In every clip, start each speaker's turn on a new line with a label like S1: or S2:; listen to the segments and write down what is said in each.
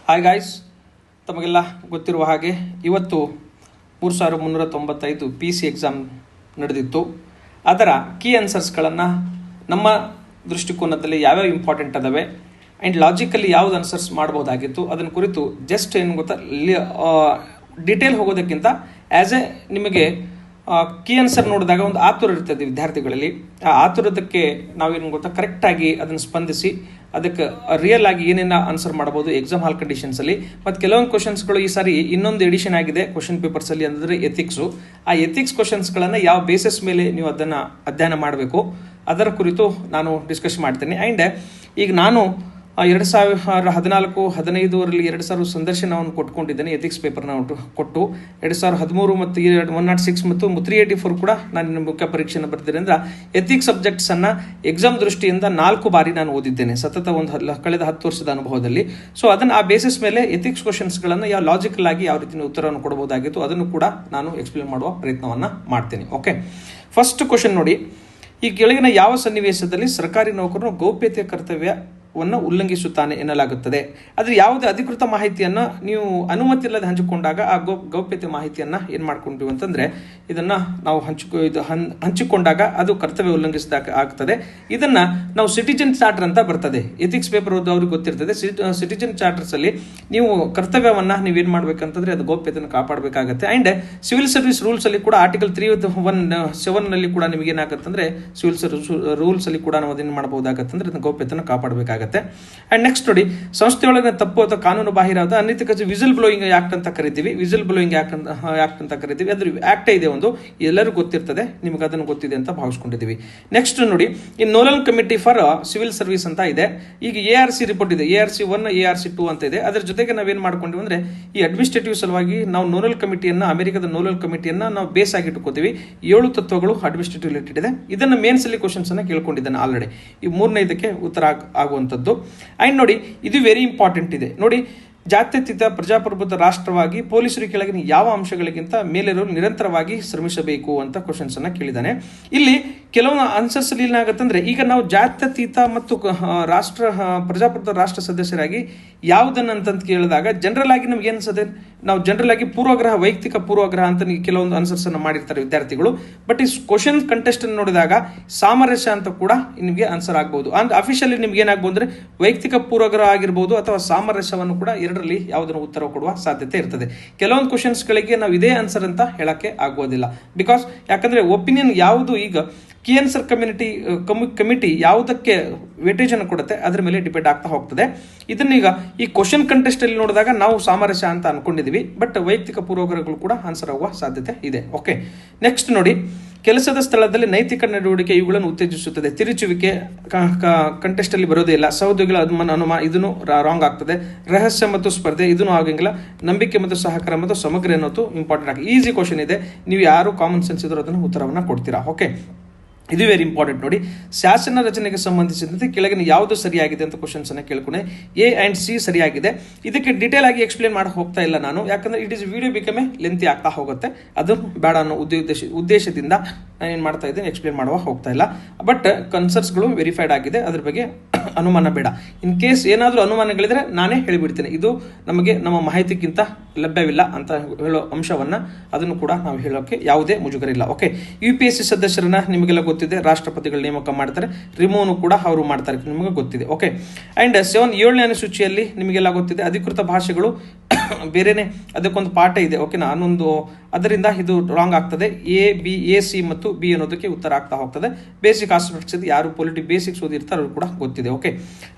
S1: Hi guys, ತಮಗೆಲ್ಲ ಗೊತ್ತಿರುವ ಹಾಗೆ ಇವತ್ತು 3395 PC ಎಕ್ಸಾಮ್ ನಡೆದಿತ್ತು. ಅದರ ಕೀ ಆನ್ಸರ್ಸ್ಗಳನ್ನು ನಮ್ಮ ದೃಷ್ಟಿಕೋನದಲ್ಲಿ ಯಾವ್ಯಾವ ಇಂಪಾರ್ಟೆಂಟ್ ಅದಾವೆ ಆ್ಯಂಡ್ ಲಾಜಿಕಲಿ ಯಾವ್ದು ಆನ್ಸರ್ಸ್ ಮಾಡ್ಬೋದಾಗಿತ್ತು ಅದನ್ನು ಕುರಿತು ಜಸ್ಟ್ ಏನು ಗೊತ್ತಾ ಡೀಟೇಲ್ ಹೋಗೋದಕ್ಕಿಂತ ಆ್ಯಸ್ ಎ ನಿಮಗೆ ಕೀ ಆನ್ಸರ್ ನೋಡಿದಾಗ ಒಂದು ಆತುರ ಇರ್ತದೆ ವಿದ್ಯಾರ್ಥಿಗಳಲ್ಲಿ. ಆ ಆತುರದಕ್ಕೆ ನಾವೇನು ಗೊತ್ತಾ ಕರೆಕ್ಟಾಗಿ ಅದನ್ನು ಸ್ಪಂದಿಸಿ ಅದಕ್ಕೆ ರಿಯಲ್ ಆಗಿ ಏನೇನು ಆನ್ಸರ್ ಮಾಡ್ಬೋದು ಎಕ್ಸಾಮ್ ಹಾಲ್ ಕಂಡೀಷನ್ಸಲ್ಲಿ. ಮತ್ತು ಕೆಲವೊಂದು ಕ್ವಶನ್ಸ್ಗಳು ಈ ಸಾರಿ ಇನ್ನೊಂದು ಎಡಿಷನ್ ಆಗಿದೆ ಕ್ವಶನ್ ಪೇಪರ್ಸಲ್ಲಿ, ಅಂದರೆ ಎಥಿಕ್ಸು. ಆ ಎಥಿಕ್ಸ್ ಕ್ವಶನ್ಸ್ಗಳನ್ನು ಯಾವ ಬೇಸಿಸ್ ಮೇಲೆ ನೀವು ಅದನ್ನು ಅಧ್ಯಯನ ಮಾಡಬೇಕು ಅದರ ಕುರಿತು ನಾನು ಡಿಸ್ಕಸ್ ಮಾಡ್ತೇನೆ. ಆ್ಯಂಡ್ ಈಗ ನಾನು 2014-15ರಲ್ಲಿ 2000 ಸಂದರ್ಶನವನ್ನು ಕೊಟ್ಕೊಂಡಿದ್ದೇನೆ. ಎಥಿಕ್ಸ್ ಪೇಪರ್ನ ಕೊಟ್ಟು 2013 ಮತ್ತು 106 ಮತ್ತು 384 ಕೂಡ ನಾನು ಮುಖ್ಯ ಪರೀಕ್ಷೆಯನ್ನು ಬರ್ತಿದ್ದೆ. ಅಂದ್ರೆ ಎಥಿಕ್ಸ್ ಸಬ್ಜೆಕ್ಟ್ಸನ್ನು ಎಕ್ಸಾಮ್ ದೃಷ್ಟಿಯಿಂದ 4 ಬಾರಿ ನಾನು ಓದಿದ್ದೇನೆ ಸತತ ಕಳೆದ 10 ವರ್ಷದ ಅನುಭವದಲ್ಲಿ. ಸೊ ಅದನ್ನು ಆ ಬೇಸಿಸ್ ಮೇಲೆ ಎಥಿಕ್ಸ್ ಕ್ವಶನ್ಸ್ಗಳನ್ನು ಯಾವ ಲಾಜಿಕಲ್ ಆಗಿ ಯಾವ ರೀತಿ ಉತ್ತರವನ್ನು ಕೊಡಬಹುದಾಗಿತ್ತು ಅದನ್ನು ಕೂಡ ನಾನು ಎಕ್ಸ್ಪ್ಲೇನ್ ಮಾಡುವ ಪ್ರಯತ್ನವನ್ನು ಮಾಡ್ತೇನೆ. ಓಕೆ, ಫಸ್ಟ್ ಕ್ವಶನ್ ನೋಡಿ. ಈ ಕೆಳಗಿನ ಯಾವ ಸನ್ನಿವೇಶದಲ್ಲಿ ಸರ್ಕಾರಿ ನೌಕರನು ಗೌಪ್ಯತೆಯ ಕರ್ತವ್ಯವನ್ನು ಉಲ್ಲಂಘಿಸುತ್ತಾನೆ ಎನ್ನಲಾಗುತ್ತದೆ? ಆದರೆ ಯಾವುದೇ ಅಧಿಕೃತ ಮಾಹಿತಿಯನ್ನು ನೀವು ಅನುಮತಿ ಇಲ್ಲದೆ ಹಂಚಿಕೊಂಡಾಗ ಆ ಗೌಪ್ಯತೆ ಮಾಹಿತಿಯನ್ನು ಏನು ಮಾಡ್ಕೊಂಡ್ವಿ ಅಂತಂದರೆ ಇದನ್ನು ನಾವು ಹಂಚಿಕೊಂಡಾಗ ಅದು ಕರ್ತವ್ಯ ಉಲ್ಲಂಘಿಸಿದಾಗ ಆಗ್ತದೆ. ಇದನ್ನು ನಾವು ಸಿಟಿಜನ್ ಚಾರ್ಟರ್ ಅಂತ ಬರ್ತದೆ. ಎಥಿಕ್ಸ್ ಪೇಪರ್ ಅವ್ರಿಗೆ ಗೊತ್ತಿರ್ತದೆ. ಸಿಟಿಜನ್ ಚಾರ್ಟರ್ಸಲ್ಲಿ ನೀವು ಕರ್ತವ್ಯವನ್ನು ನೀವೇನು ಮಾಡ್ಬೇಕಂತಂದರೆ ಅದು ಗೌಪ್ಯತೆಯನ್ನು ಕಾಪಾಡಬೇಕಾಗತ್ತೆ. ಆ್ಯಂಡ್ ಸಿವಿಲ್ ಸರ್ವಿಸ್ ರೂಲ್ಸಲ್ಲಿ ಕೂಡ ಆರ್ಟಿಕಲ್ 317ನಲ್ಲಿ ಕೂಡ ನಿಮಗೆ ಏನಾಗುತ್ತಂದರೆ ಸಿವಿಲ್ ಸರ್ವಿಸ್ ರೂಲ್ಸಲ್ಲಿ ಕೂಡ ನಾವು ಅದೇನು ಮಾಡಬಹುದಾಗತ್ತಂದ್ರೆ ಅದನ್ನು ಗೌಪ್ಯತೆಯನ್ನು ಕಾಪಾಡಬೇಕಾಗತ್ತೆ. ಆ್ಯಂಡ್ ನೆಕ್ಸ್ಟ್ ನೋಡಿ, ಸಂಸ್ಥೆಯೊಳಗಿನ ತಪ್ಪು ಅಥವಾ ಕಾನೂನು ಬಾಹಿರವಾದ ಅನೈತಿಕ ವಿಸಿಲ್ ಬ್ಲೋಯಿಂಗ್ ಆ್ಯಕ್ಟ್ ಅಂತ ಕರಿತೀವಿ. ವಿಸಿಲ್ ಬ್ಲೋಯಿಂಗ್ ಆ್ಯಕ್ಟ್ ಅಂತ ಕರಿತೀವಿ. ಅದ್ರ ಆ್ಯಕ್ಟೇ ಇದೆ ಒಂದು, ಎಲ್ಲರೂ ಗೊತ್ತಿರ್ತದೆ, ನಿಮ್ಗೆ ಅದನ್ನು ಗೊತ್ತಿದೆ ಅಂತ ಭಾವಿಸ್ಕೊಂಡಿದ್ದೀವಿ. ನೆಕ್ಸ್ಟ್ ನೋಡಿ, ಈ nodal committee for civil service ಅಂತ ಇದೆ. ಈಗ ARC ರಿಪೋರ್ಟ್ ಇದೆ, ARC 1 ARC 2 ಅಂತ ಇದೆ. ಅದ್ರ ಜೊತೆಗೆ ನಾವೇನು ಮಾಡ್ಕೊಂಡಿವಿ ಅಂದರೆ ಈ ಅಡ್ಮಿನಿಸ್ಟ್ರೇಟಿವ್ ಸಲುವಾಗಿ ನಾವು ನೋಡಲ್ ಕಮಿಟಿಯನ್ನು, ಅಮೆರಿಕದ ನೋಡಲ್ ಕಮಿಟಿಯನ್ನು ನಾವು ಬೇಸ್ ಆಗಿ ಇಟ್ಕೋತೀವಿ. 7 ತತ್ವಗಳು ಅಡ್ಮಿನಿಸ್ಟ್ರೇಟಿವ್ ರಿಲೇಟೆಡ್ ಇದೆ. ಇದನ್ನು ಮೇನ್ಸಲ್ಲಿ ಕ್ವಶನ್ಸ್ ಅನ್ನು ಕೇಳ್ಕೊಂಡಿದ್ದಾನೆ ಆಲ್ರೆಡಿ. ಈ 3ನೇದಕ್ಕೆ ಉತ್ತರ ಆಗುವಂಥದ್ದು. ಆ್ಯಂಡ್ ನೋಡಿ, ಇದು ವೆರಿ ಇಂಪಾರ್ಟೆಂಟ್ ಇದೆ ನೋಡಿ. ಜಾತ್ಯತೀತ ಪ್ರಜಾಪ್ರಭುತ್ವ ರಾಷ್ಟ್ರವಾಗಿ ಪೊಲೀಸರು ಕೆಳಗಿನ ಯಾವ ಅಂಶಗಳಿಗಿಂತ ಮೇಲಿರೋರು ನಿರಂತರವಾಗಿ ಶ್ರಮಿಸಬೇಕು ಅಂತ ಕ್ವಶನ್ಸ್ ಅನ್ನ ಕೇಳಿದ್ದಾನೆ. ಇಲ್ಲಿ ಕೆಲವೊಂದು ಆನ್ಸರ್ಸ್ ಅಲ್ಲಿ ಏನಾಗುತ್ತಂದ್ರೆ, ಈಗ ನಾವು ಜಾತ್ಯತೀತ ಮತ್ತು ಪ್ರಜಾಪ್ರಭುತ್ವ ರಾಷ್ಟ್ರ ಸದಸ್ಯರಾಗಿ ಯಾವುದನ್ನಂತ ಕೇಳಿದಾಗ ಜನರಲ್ ಆಗಿ ನಮ್ಗೆ ಏನ್ಸದೆ, ನಾವು ಜನರಲ್ ಆಗಿ ಪೂರ್ವಗ್ರಹ, ವೈಯಕ್ತಿಕ ಪೂರ್ವಗ್ರಹ ಅಂತ ಕೆಲವೊಂದು ಆನ್ಸರ್ಸ್ ಅನ್ನು ಮಾಡಿರ್ತಾರೆ ವಿದ್ಯಾರ್ಥಿಗಳು. ಬಟ್ ಈ ಕ್ವಶನ್ ಕಂಟೆಸ್ಟ್ ಅನ್ನು ನೋಡಿದಾಗ ಸಾಮರಸ್ಯ ಅಂತ ಕೂಡ ನಿಮಗೆ ಆನ್ಸರ್ ಆಗ್ಬಹುದು. ಅಂದ್ರೆ ಅಫಿಷಿಯಲಿ ನಿಮ್ಗೆ ಏನಾಗಬಹುದು ಅಂದ್ರೆ ವೈಯಕ್ತಿಕ ಪೂರ್ವಗ್ರಹ ಆಗಿರ್ಬೋದು ಅಥವಾ ಸಾಮರಸ್ಯವನ್ನು ಕೂಡ ಎರಡರಲ್ಲಿ ಯಾವುದನ್ನು ಉತ್ತರ ಕೊಡುವ ಸಾಧ್ಯತೆ ಇರ್ತದೆ. ಕೆಲವೊಂದು ಕ್ವಶನ್ಸ್ಗಳಿಗೆ ನಾವು ಇದೇ ಆನ್ಸರ್ ಅಂತ ಹೇಳಕ್ಕೆ ಆಗೋದಿಲ್ಲ. ಬಿಕಾಸ್ ಯಾಕಂದ್ರೆ ಒಪಿನಿಯನ್ ಯಾವುದು, ಈಗ ಕೀ ಆನ್ಸರ್ ಕಮಿಟಿ ಯಾವುದಕ್ಕೆ ವೇಟೇಜ್ ಅನ್ನು ಕೊಡುತ್ತೆ ಅದ್ರ ಮೇಲೆ ಡಿಪೆಂಡ್ ಆಗ್ತಾ ಹೋಗ್ತದೆ. ಇದನ್ನೀಗ ಈ ಕ್ವಶನ್ ಕಂಟೆಸ್ಟ್ ಅಲ್ಲಿ ನೋಡಿದಾಗ ನಾವು ಸಾಮರಸ್ಯ ಅಂತ ಅನ್ಕೊಂಡಿದೀವಿ, ಬಟ್ ವೈಯಕ್ತಿಕ ಪೂರ್ವಗ್ರಹಗಳು ಕೂಡ ಆನ್ಸರ್ ಆಗುವ ಸಾಧ್ಯತೆ ಇದೆ. ಓಕೆ, ನೆಕ್ಸ್ಟ್ ನೋಡಿ, ಕೆಲಸದ ಸ್ಥಳದಲ್ಲಿ ನೈತಿಕ ನಡವಳಿಕೆ ಇವುಗಳನ್ನು ಉತ್ತೇಜಿಸುತ್ತದೆ. ತಿರುಚುವಿಕೆ ಕಂಟೆಸ್ಟ್ ಅಲ್ಲಿ ಬರೋದೇ ಇಲ್ಲ. ಸಹೋದ್ಯೋಗಿಗಳ ಅನುಮಾನ ಇದನ್ನು ರಾಂಗ್ ಆಗ್ತದೆ. ರಹಸ್ಯ ಮತ್ತು ಸ್ಪರ್ಧೆ ಇದನ್ನು ಆಗಂಗಿಲ್ಲ. ನಂಬಿಕೆ ಮತ್ತು ಸಹಕಾರ ಮತ್ತು ಸಮಗ್ರ ಅನ್ನೋದು ಇಂಪಾರ್ಟೆಂಟ್ ಆಗಿ ಈಸಿ ಕ್ವಶನ್ ಇದೆ. ನೀವು ಯಾರು ಕಾಮನ್ ಸೆನ್ಸ್ ಇದ್ರೂ ಅದನ್ನು ಉತ್ತರವನ್ನು ಕೊಡ್ತೀರಾ. ಓಕೆ, ಇದು ವೆರಿ ಇಂಪಾರ್ಟೆಂಟ್ ನೋಡಿ. ಶಾಸನ ರಚನೆಗೆ ಸಂಬಂಧಿಸಿದಂತೆ ಕೆಳಗಿನ ಯಾವುದು ಸರಿಯಾಗಿದೆ ಅಂತ ಕ್ವಶನ್ಸ್ ಅನ್ನ ಕೇಳ್ಕೊಂಡೆ. A and C ಸರಿಯಾಗಿದೆ. ಇದಕ್ಕೆ ಡೀಟೇಲ್ ಆಗಿ ಎಕ್ಸ್ಪ್ಲೇನ್ ಮಾಡಿ ಹೋಗ್ತಾ ಇಲ್ಲ ನಾನು, ಯಾಕಂದ್ರೆ ಇಟ್ ಇಸ್ ವಿಡಿಯೋ ಬಿಕಮೆ ಲೆಂತಿ ಆಗ್ತಾ ಹೋಗುತ್ತೆ. ಅದು ಬೇಡ ಅನ್ನೋ ಉದ್ದೇಶದಿಂದ ನಾನು ಏನು ಮಾಡ್ತಾ ಇದ್ದೇನೆ, ಎಕ್ಸ್ಪ್ಲೇನ್ ಮಾಡುವ ಹೋಗ್ತಾ ಇಲ್ಲ. ಬಟ್ ಕನ್ಸರ್ಟ್ಸ್ಗಳು ವೆರಿಫೈಡ್ ಆಗಿದೆ, ಅದ್ರ ಬಗ್ಗೆ ಅನುಮಾನ ಬೇಡ. ಇನ್ ಕೇಸ್ ಏನಾದರೂ ಅನುಮಾನಗಳಿದ್ರೆ ನಾನೇ ಹೇಳಿಬಿಡ್ತೇನೆ, ಇದು ನಮಗೆ ನಮ್ಮ ಮಾಹಿತಿಗಿಂತ ಲಭ್ಯವಿಲ್ಲ ಅಂತ ಹೇಳೋ ಅಂಶವನ್ನ ಅದನ್ನು ಕೂಡ ನಾವು ಹೇಳೋಕೆ ಯಾವುದೇ ಮುಜುಗರ ಇಲ್ಲ. ಓಕೆ, UPSC ಸದಸ್ಯರನ್ನ ನಿಮಗೆಲ್ಲ ಗೊತ್ತಿದೆ, ರಾಷ್ಟ್ರಪತಿಗಳು ನೇಮಕ ಮಾಡ್ತಾರೆ. ರಿಮೂವ್ ಕೂಡ ಅವರು ಮಾಡ್ತಾರೆ, ನಿಮಗೆ ಗೊತ್ತಿದೆ. ಓಕೆ, ಅಂಡ್ 7ನೇ ಅನುಸೂಚಿಯಲ್ಲಿ ನಿಮಗೆಲ್ಲ ಗೊತ್ತಿದೆ, ಅಧಿಕೃತ ಭಾಷೆಗಳು ಬೇರೆನೆ, ಅದಕ್ಕೊಂದು ಪಾಠ ಇದೆ. ಓಕೆನಾ, ಅದರಿಂದ ಇದು ರಾಂಗ್ ಆಗ್ತದೆ. A C ಮತ್ತು B ಅನ್ನೋದಕ್ಕೆ ಉತ್ತರ ಆಗ್ತಾ ಹೋಗ್ತದೆ. ಬೇಸಿಕ್ ಆಸ್ಪೆಕ್ಟ್ಸ್ ಇದು, ಯಾರು ಬೇಸಿಕ್ಸ್ ಓದಿರ್ತಾರೆ ಅವ್ರು ಕೂಡ ಗೊತ್ತಿದೆ. ಓಕೆ,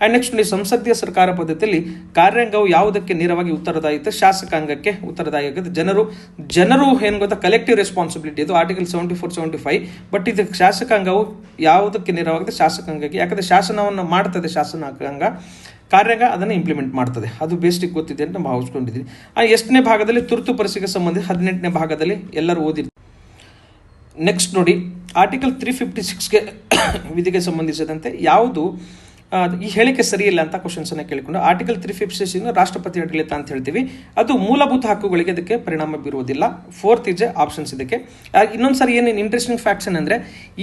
S1: ಅಂಡ್ ನೆಕ್ಸ್ಟ್ ನೋಡಿ, ಸಂಸದೀಯ ಸರ್ಕಾರ ಪದ್ಧತಿಯಲ್ಲಿ ಕಾರ್ಯಾಂಗವು ಯಾವುದಕ್ಕೆ ನೇರವಾಗಿ ಉತ್ತರದಾಯಿತ? ಶಾಸಕಾಂಗಕ್ಕೆ ಉತ್ತರದಾಯಿತ. ಜನರು ಏನು ಗೊತ್ತಾ, ಕಲೆಕ್ಟಿವ್ ರೆಸ್ಪಾನ್ಸಿಬಿಲಿಟಿ, ಇದು ಆರ್ಟಿಕಲ್ 74-75. ಬಟ್ ಇದು ಶಾಸಕಾಂಗವು ಯಾವುದಕ್ಕೆ ನೇರವಾಗಿದೆ? ಶಾಸಕಾಂಗಕ್ಕೆ. ಯಾಕಂದ್ರೆ ಶಾಸನವನ್ನು ಮಾಡ್ತದೆ ಶಾಸನಾಂಗ, ಕಾರ್ಯಾಂಗ ಅದನ್ನು ಇಂಪ್ಲಿಮೆಂಟ್ ಮಾಡ್ತದೆ. ಅದು ಬೇಸಿಕ್ ಗೊತ್ತಿದೆ ಅಂತ ಭಾವಿಸ್ಕೊಂಡಿದ್ದೀನಿ. 8ನೇ ಭಾಗದಲ್ಲಿ ತುರ್ತು ಪರಿಸ್ಥಿತಿಗೆ ಸಂಬಂಧಿಸಿ 18ನೇ ಭಾಗದಲ್ಲಿ ಎಲ್ಲರೂ ಓದಿರ್ತಾರೆ. ನೆಕ್ಸ್ಟ್ ನೋಡಿ, ಆರ್ಟಿಕಲ್ 356ಗೆ ವಿಧಿಗೆ ಸಂಬಂಧಿಸಿದಂತೆ ಯಾವುದು ಈ ಹೇಳಿಕೆ ಸರಿಯಿಲ್ಲ ಅಂತ ಕ್ವಶನ್ಸನ್ನು ಕೇಳಿಕೊಂಡು ಆರ್ಟಿಕಲ್ 356 ರಾಷ್ಟ್ರಪತಿ ಆಡಳಿತ ಅಂತ ಹೇಳ್ತೀವಿ, ಅದು ಮೂಲಭೂತ ಹಕ್ಕುಗಳಿಗೆ ಅದಕ್ಕೆ ಪರಿಣಾಮ ಬೀರುವುದಿಲ್ಲ. ಫೋರ್ತ್ ಇದೆ ಆಪ್ಷನ್ಸ್ ಇದಕ್ಕೆ. ಇನ್ನೊಂದ್ಸರಿ ಏನೇನು ಇಂಟ್ರೆಸ್ಟಿಂಗ್ ಫ್ಯಾಕ್ಟ್ಸ್ ಏನಂದ್ರೆ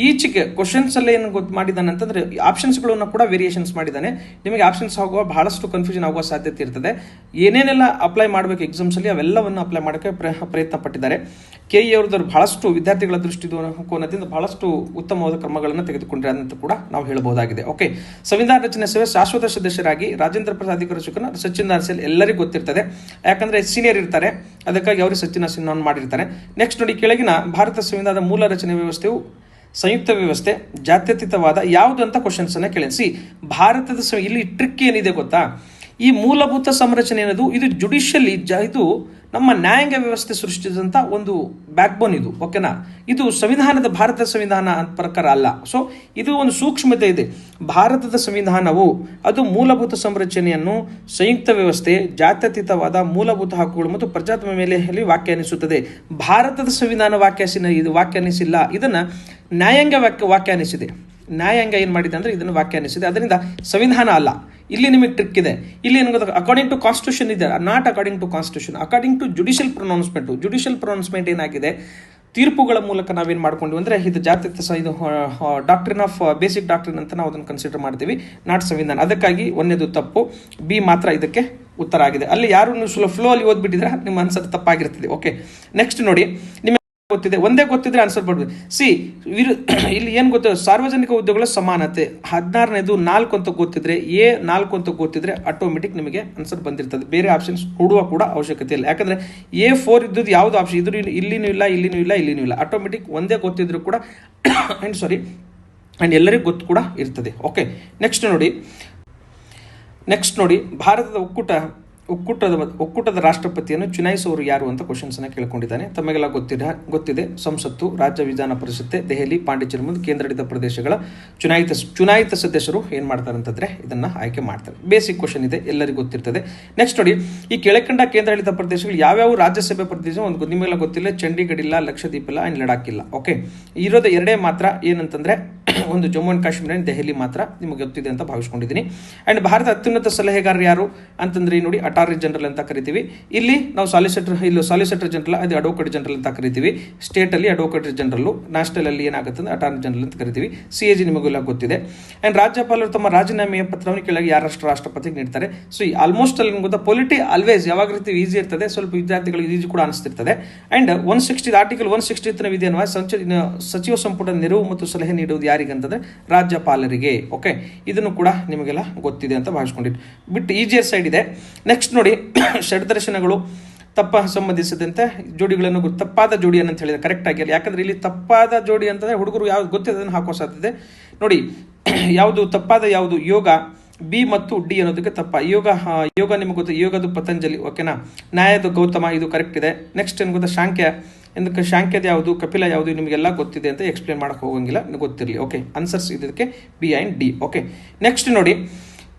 S1: ಈಚೆಗೆ ಕ್ವಶನ್ಸ್ ಅಲ್ಲಿ ಏನು ಮಾಡಿದ್ದಾನೆ ಅಂತಂದ್ರೆ ಆಪ್ಷನ್ಸ್ಗಳನ್ನು ಕೂಡ ವೇರಿಯೇಷನ್ಸ್ ಮಾಡಿದ್ದಾನೆ. ನಿಮಗೆ ಆಪ್ಷನ್ಸ್ ಆಗುವ ಬಹಳಷ್ಟು ಕನ್ಫ್ಯೂಷನ್ ಆಗುವ ಸಾಧ್ಯತೆ ಇರ್ತದೆ. ಏನೇನೆಲ್ಲ ಅಪ್ಲೈ ಮಾಡಬೇಕು ಎಕ್ಸಾಮ್ಸ್ ಅಲ್ಲಿ ಅವೆಲ್ಲವನ್ನು ಅಪ್ಲೈ ಮಾಡೋಕ್ಕೆ ಪ್ರಯತ್ನ ಪಟ್ಟಿದ್ದಾರೆ. KE ಅವ್ರದ್ದು ಬಹಳಷ್ಟು ವಿದ್ಯಾರ್ಥಿಗಳ ದೃಷ್ಟಿಕೋನದಿಂದ ಬಹಳಷ್ಟು ಉತ್ತಮವಾದ ಕ್ರಮಗಳನ್ನು ತೆಗೆದುಕೊಂಡ್ರೆ ಅಂತ ಕೂಡ ನಾವು ಹೇಳಬಹುದಾಗಿದೆ. ಓಕೆ, ಸಂವಿಧಾನ ರಚನೆ ಸಭೆ ಶಾಶ್ವತ ಸದಸ್ಯರಾಗಿ ರಾಜೇಂದ್ರ ಪ್ರಸಾದ್ ಶಿಕ್ಷಕನ ಸಚಿನ್ ದಾರ್ಸೆಲ್ ಎಲ್ಲರಿಗೂ ಗೊತ್ತಿರ್ತದೆ, ಯಾಕಂದ್ರೆ ಸೀನಿಯರ್ ಇರ್ತಾರೆ, ಅದಕ್ಕಾಗಿ ಅವರು ಸಚಿನ್ ಸಿನ್ಹಾವನ್ನು ಮಾಡಿರ್ತಾರೆ. ನೆಕ್ಸ್ಟ್ ನೋಡಿ, ಕೆಳಗಿನ ಭಾರತ ಸಂವಿಧಾನದ ಮೂಲ ರಚನೆ ವ್ಯವಸ್ಥೆಯು ಸಂಯುಕ್ತ ವ್ಯವಸ್ಥೆ ಜಾತ್ಯತೀತವಾದ ಯಾವುದು ಅಂತ ಕ್ವಶನ್ಸ್ ಅನ್ನ ಕೇಳಿಸಿ. ಭಾರತದ ಇಲ್ಲಿ ಟ್ರಿಕ್ ಏನಿದೆ ಗೊತ್ತಾ, ಈ ಮೂಲಭೂತ ಸಂರಚನೆ ಅನ್ನೋದು ಇದು ಜುಡಿಷಿಯಲಿ ಇದು ನಮ್ಮ ನ್ಯಾಯಾಂಗ ವ್ಯವಸ್ಥೆ ಸೃಷ್ಟಿಸಿದಂಥ ಒಂದು ಬ್ಯಾಕ್ಬೋನ್ ಇದು. ಓಕೆನಾ, ಇದು ಸಂವಿಧಾನದ ಭಾರತದ ಸಂವಿಧಾನ ಪ್ರಕಾರ ಅಲ್ಲ. ಸೊ ಇದು ಒಂದು ಸೂಕ್ಷ್ಮತೆ ಇದೆ. ಭಾರತದ ಸಂವಿಧಾನವು ಅದು ಮೂಲಭೂತ ಸಂರಚನೆಯನ್ನು ಸಂಯುಕ್ತ ವ್ಯವಸ್ಥೆ ಜಾತ್ಯತೀತವಾದ ಮೂಲಭೂತ ಹಕ್ಕುಗಳು ಮತ್ತು ಪ್ರಜಾತ್ಮ ಮೇಲೆ ವ್ಯಾಖ್ಯಾನಿಸುತ್ತದೆ. ಭಾರತದ ಸಂವಿಧಾನ ವ್ಯಾಖ್ಯಾನಿಸಿಲ್ಲ, ಇದನ್ನ ನ್ಯಾಯಾಂಗ ವ್ಯಾಖ್ಯಾನಿಸಿದೆ. ನ್ಯಾಯಾಂಗ ಏನು ಮಾಡಿದೆ ಅಂದರೆ ಇದನ್ನು ವ್ಯಾಖ್ಯಾನಿಸಿದೆ, ಅದರಿಂದ ಸಂವಿಧಾನ ಅಲ್ಲ. ಇಲ್ಲಿ ನಿಮಗೆ ಟ್ರಿಕ್ ಇದೆ. ಇಲ್ಲಿ ಏನು ಗೊತ್ತಾ, ಅಕಾರ್ಡಿಂಗ್ ಟು ಕಾನ್ಸ್ಟಿಟ್ಯೂಷನ್ ಇದೆ, not according to constitution, according to judicial pronouncement. Judicial pronouncement ಏನಾಗಿದೆ, ತೀರ್ಪುಗಳ ಮೂಲಕ ನಾವೇನು ಮಾಡ್ಕೊಂಡ್ವಿ ಅಂದರೆ ಇದು ಇದು ಡಾಕ್ಟ್ರಿನ್ ಆಫ್ ಬೇಸಿಕ್ ಡಾಕ್ಟ್ರಿನ್ ಅಂತ ನಾವು ಅದನ್ನು ಕನ್ಸಿಡರ್ ಮಾಡ್ತೀವಿ, ನಾಟ್ ಸಂವಿಧಾನ. ಅದಕ್ಕಾಗಿ ಒಂದೇದು ತಪ್ಪು, ಬಿ ಮಾತ್ರ ಇದಕ್ಕೆ ಉತ್ತರ ಆಗಿದೆ. ಅಲ್ಲಿ ಯಾರು ನೀವು ಫ್ಲೋ ಅಲ್ಲಿ ಓದ್ಬಿಟ್ಟಿದ್ರೆ ನಿಮ್ಮ ಆನ್ಸರ್ ತಪ್ಪಾಗಿರ್ತದೆ. ಓಕೆ, ನೆಕ್ಸ್ಟ್ ನೋಡಿ, ನಿಮ್ಮ ಗೊತ್ತಿದೆ, ಒಂದೇ ಗೊತ್ತಿದ್ರೆ ಆನ್ಸರ್ ಬರ್ಬೋದು. ಇಲ್ಲಿ ಏನು ಗೊತ್ತ, ಸಾರ್ವಜನಿಕ ಹುದ್ದೆಗಳ ಸಮಾನತೆ 16ನೇದು 4 ಅಂತ ಗೊತ್ತಿದ್ರೆ, A4 ಅಂತ ಗೊತ್ತಿದ್ರೆ ಆಟೋಮೆಟಿಕ್ ನಿಮಗೆ ಆನ್ಸರ್ ಬಂದಿರ್ತದೆ. ಬೇರೆ ಆಪ್ಷನ್ಸ್ ಹುಡುವ ಕೂಡ ಅವಶ್ಯಕತೆ ಇಲ್ಲ. ಯಾಕಂದ್ರೆ A4 ಇದ್ದದ್ದು ಯಾವುದು ಆಪ್ಷನ್ ಇದ್ರೂ ಇಲ್ಲಿನೂ ಇಲ್ಲ, ಆಟೋಮೆಟಿಕ್ ಒಂದೇ ಗೊತ್ತಿದ್ರು ಕೂಡ ಅಂಡ್ ಎಲ್ಲರಿಗೂ ಗೊತ್ತು ಕೂಡ ಇರ್ತದೆ. ಓಕೆ, ನೆಕ್ಸ್ಟ್ ನೋಡಿ ಭಾರತದ ಒಕ್ಕೂಟದ ರಾಷ್ಟ್ರಪತಿಯನ್ನು ಚುನಾಯಿಸುವವರು ಯಾರು ಅಂತ ಕ್ವಶನ್ಸ್ ಅನ್ನ ಕೇಳ್ಕೊಂಡಿದ್ದಾನೆ. ತಮಗೆಲ್ಲ ಗೊತ್ತಿದೆ ಸಂಸತ್ತು, ರಾಜ್ಯ ವಿಧಾನ ಪರಿಷತ್, ದೆಹಲಿ, ಪಾಂಡಿಚೇರಿ ಮತ್ತು ಕೇಂದ್ರಾಡಳಿತ ಪ್ರದೇಶಗಳ ಚುನಾಯಿತ ಸದಸ್ಯರು ಏನ್ ಮಾಡ್ತಾರೆ ಅಂತಂದ್ರೆ ಇದನ್ನ ಆಯ್ಕೆ ಮಾಡ್ತಾರೆ. ಬೇಸಿಕ್ ಕ್ವಶನ್ ಇದೆ, ಎಲ್ಲರಿಗೂ ಗೊತ್ತಿರ್ತದೆ. ನೆಕ್ಸ್ಟ್ ನೋಡಿ, ಈ ಕೆಳಕಂಡ ಕೇಂದ್ರಾಡಳಿತ ಪ್ರದೇಶಗಳು ಯಾವ್ಯಾವ ರಾಜ್ಯಸಭೆ ಪ್ರದೇಶ ನಿಮಗೆಲ್ಲ ಗೊತ್ತಿಲ್ಲ, ಚಂಡೀಗಢ ಇಲ್ಲ, ಲಕ್ಷದ್ವೀಪ ಇಲ್ಲ, ಅಂಡ್ ಲಡಾಖ್ ಇಲ್ಲ. ಓಕೆ, ಇರೋದು ಎರಡೇ ಮಾತ್ರ, ಏನಂತಂದ್ರೆ ಒಂದು ಜಮ್ಮು ಅಂಡ್ ಕಾಶ್ಮೀರ ಅಂಡ್ ದೆಹಲಿ ಮಾತ್ರ ನಿಮಗೆ ಗೊತ್ತಿದೆ ಅಂತ ಭಾವಿಸ್ಕೊಂಡಿದ್ದೀನಿ. ಅಂಡ್ ಭಾರತ ಅತ್ಯುನ್ನತ ಸಲಹೆಗಾರರು ಯಾರು ಅಂತಂದ್ರೆ ನೋಡಿ ಅಟಾರ್ನಿ ಜನರಲ್ ಅಂತ ಕರಿತೀವಿ. ಇಲ್ಲಿ ನಾವು ಸಾಲಿಸಿಟರ್ ಜನರಲ್, ಅದು ಅಡ್ವೊಕೇಟ್ ಜನರಲ್ ಅಂತ ಕರಿತೀವಿ. ಸ್ಟೇಟ್ ಅಲ್ಲಿ ಅಡ್ವೊಕೇಟ್ ಜನರಲ್, ನ್ಯಾಷನಲ್ ಅಲ್ಲಿ ಏನಾಗುತ್ತೆ ಅಂದ್ರೆ ಅಟಾರ್ನಿ ಜನರಲ್ ಅಂತ ಕರಿತೀವಿ. CAG ನಿಮಗೆಲ್ಲ ಗೊತ್ತಿದೆ. ಅಂಡ್ ರಾಜ್ಯಪಾಲರು ತಮ್ಮ ರಾಜೀನಾಮೆಯ ಪತ್ರವನ್ನು ಕೆಳಗೆ ಯಾರ ರಾಷ್ಟ್ರಪತಿಗೆ ನೀಡ್ತಾರೆ. ಸೊ ಆಲ್ಮೋಸ್ಟ್ ಅಲ್ಲಿ ಗೊತ್ತಾ, ಪೊಲಿಟಿ ಆಲ್ವೇಸ್ ಯಾವಾಗ ರೀತಿ ಈಸಿ ಇರ್ತದೆ, ಸ್ವಲ್ಪ ವಿದ್ಯಾರ್ಥಿಗಳಿಗೆ ಈಜಿ ಕೂಡ ಅನಿಸ್ತಿರ್ತದೆ. ಅಂಡ್ ಆರ್ಟಿಕಲ್ 160 ವಿಧಿಯನ್ನು ಸಚಿವ ಸಂಪುಟ ನೆರವು ಮತ್ತು ಸಲಹೆ ನೀಡುವುದು ಯಾರಿಗೆ ಅಂತಂದ್ರೆ ರಾಜ್ಯಪಾಲರಿಗೆ. ಓಕೆ, ಇದನ್ನು ಕೂಡ ನಿಮಗೆಲ್ಲ ಗೊತ್ತಿದೆ ಅಂತ ಭಾವಿಸ್ಕೊಂಡಿದ್ದು ಬಿಟ್ಟು ಈಜಿಯರ್ ಸೈಡ್ ಇದೆ. ನೆಕ್ಸ್ಟ್ ನೋಡಿ, ಷಡ್ದರ್ಶನಗಳು ಸಂಬಂಧಿಸಿದಂತೆ ಜೋಡಿಗಳನ್ನು ತಪ್ಪಾದ ಜೋಡಿ ಅಂತ ಹೇಳಿದ್ರೆ ಕರೆಕ್ಟ್ ಆಗಿಲ್ಲ. ಯಾಕಂದ್ರೆ ಇಲ್ಲಿ ತಪ್ಪಾದ ಜೋಡಿ ಅಂತಂದ್ರೆ ಹುಡುಗರು ಯಾವ್ದು ಗೊತ್ತಿದೆ ಅದನ್ನು ಹಾಕೋ ಸಾಧ್ಯತೆ ನೋಡಿ. ಯಾವುದು ತಪ್ಪಾದ ಯಾವುದು, ಯೋಗ B ಮತ್ತು D ಅನ್ನೋದಕ್ಕೆ ತಪ್ಪ. ಯೋಗ ನಿಮಗೆ ಗೊತ್ತು, ಯೋಗದ ಪತಂಜಲಿ. ಓಕೆನಾ, ನ್ಯಾಯದ ಗೌತಮ, ಇದು ಕರೆಕ್ಟ್ ಇದೆ. ನೆಕ್ಸ್ಟ್ ಏನು ಗೊತ್ತಾ, ಶಾಂಕ್ಯದ ಯಾವುದು, ಕಪಿಲ ಯಾವುದು, ನಿಮಗೆಲ್ಲ ಗೊತ್ತಿದೆ ಅಂತ ಎಕ್ಸ್ಪ್ಲೇನ್ ಮಾಡಕ್ಕೆ ಹೋಗಂಗಿಲ್ಲ, ಗೊತ್ತಿರಲಿ. ಓಕೆ, ಆನ್ಸರ್ಸ್ ಇದಕ್ಕೆ B and D. Okay, next ನೋಡಿ,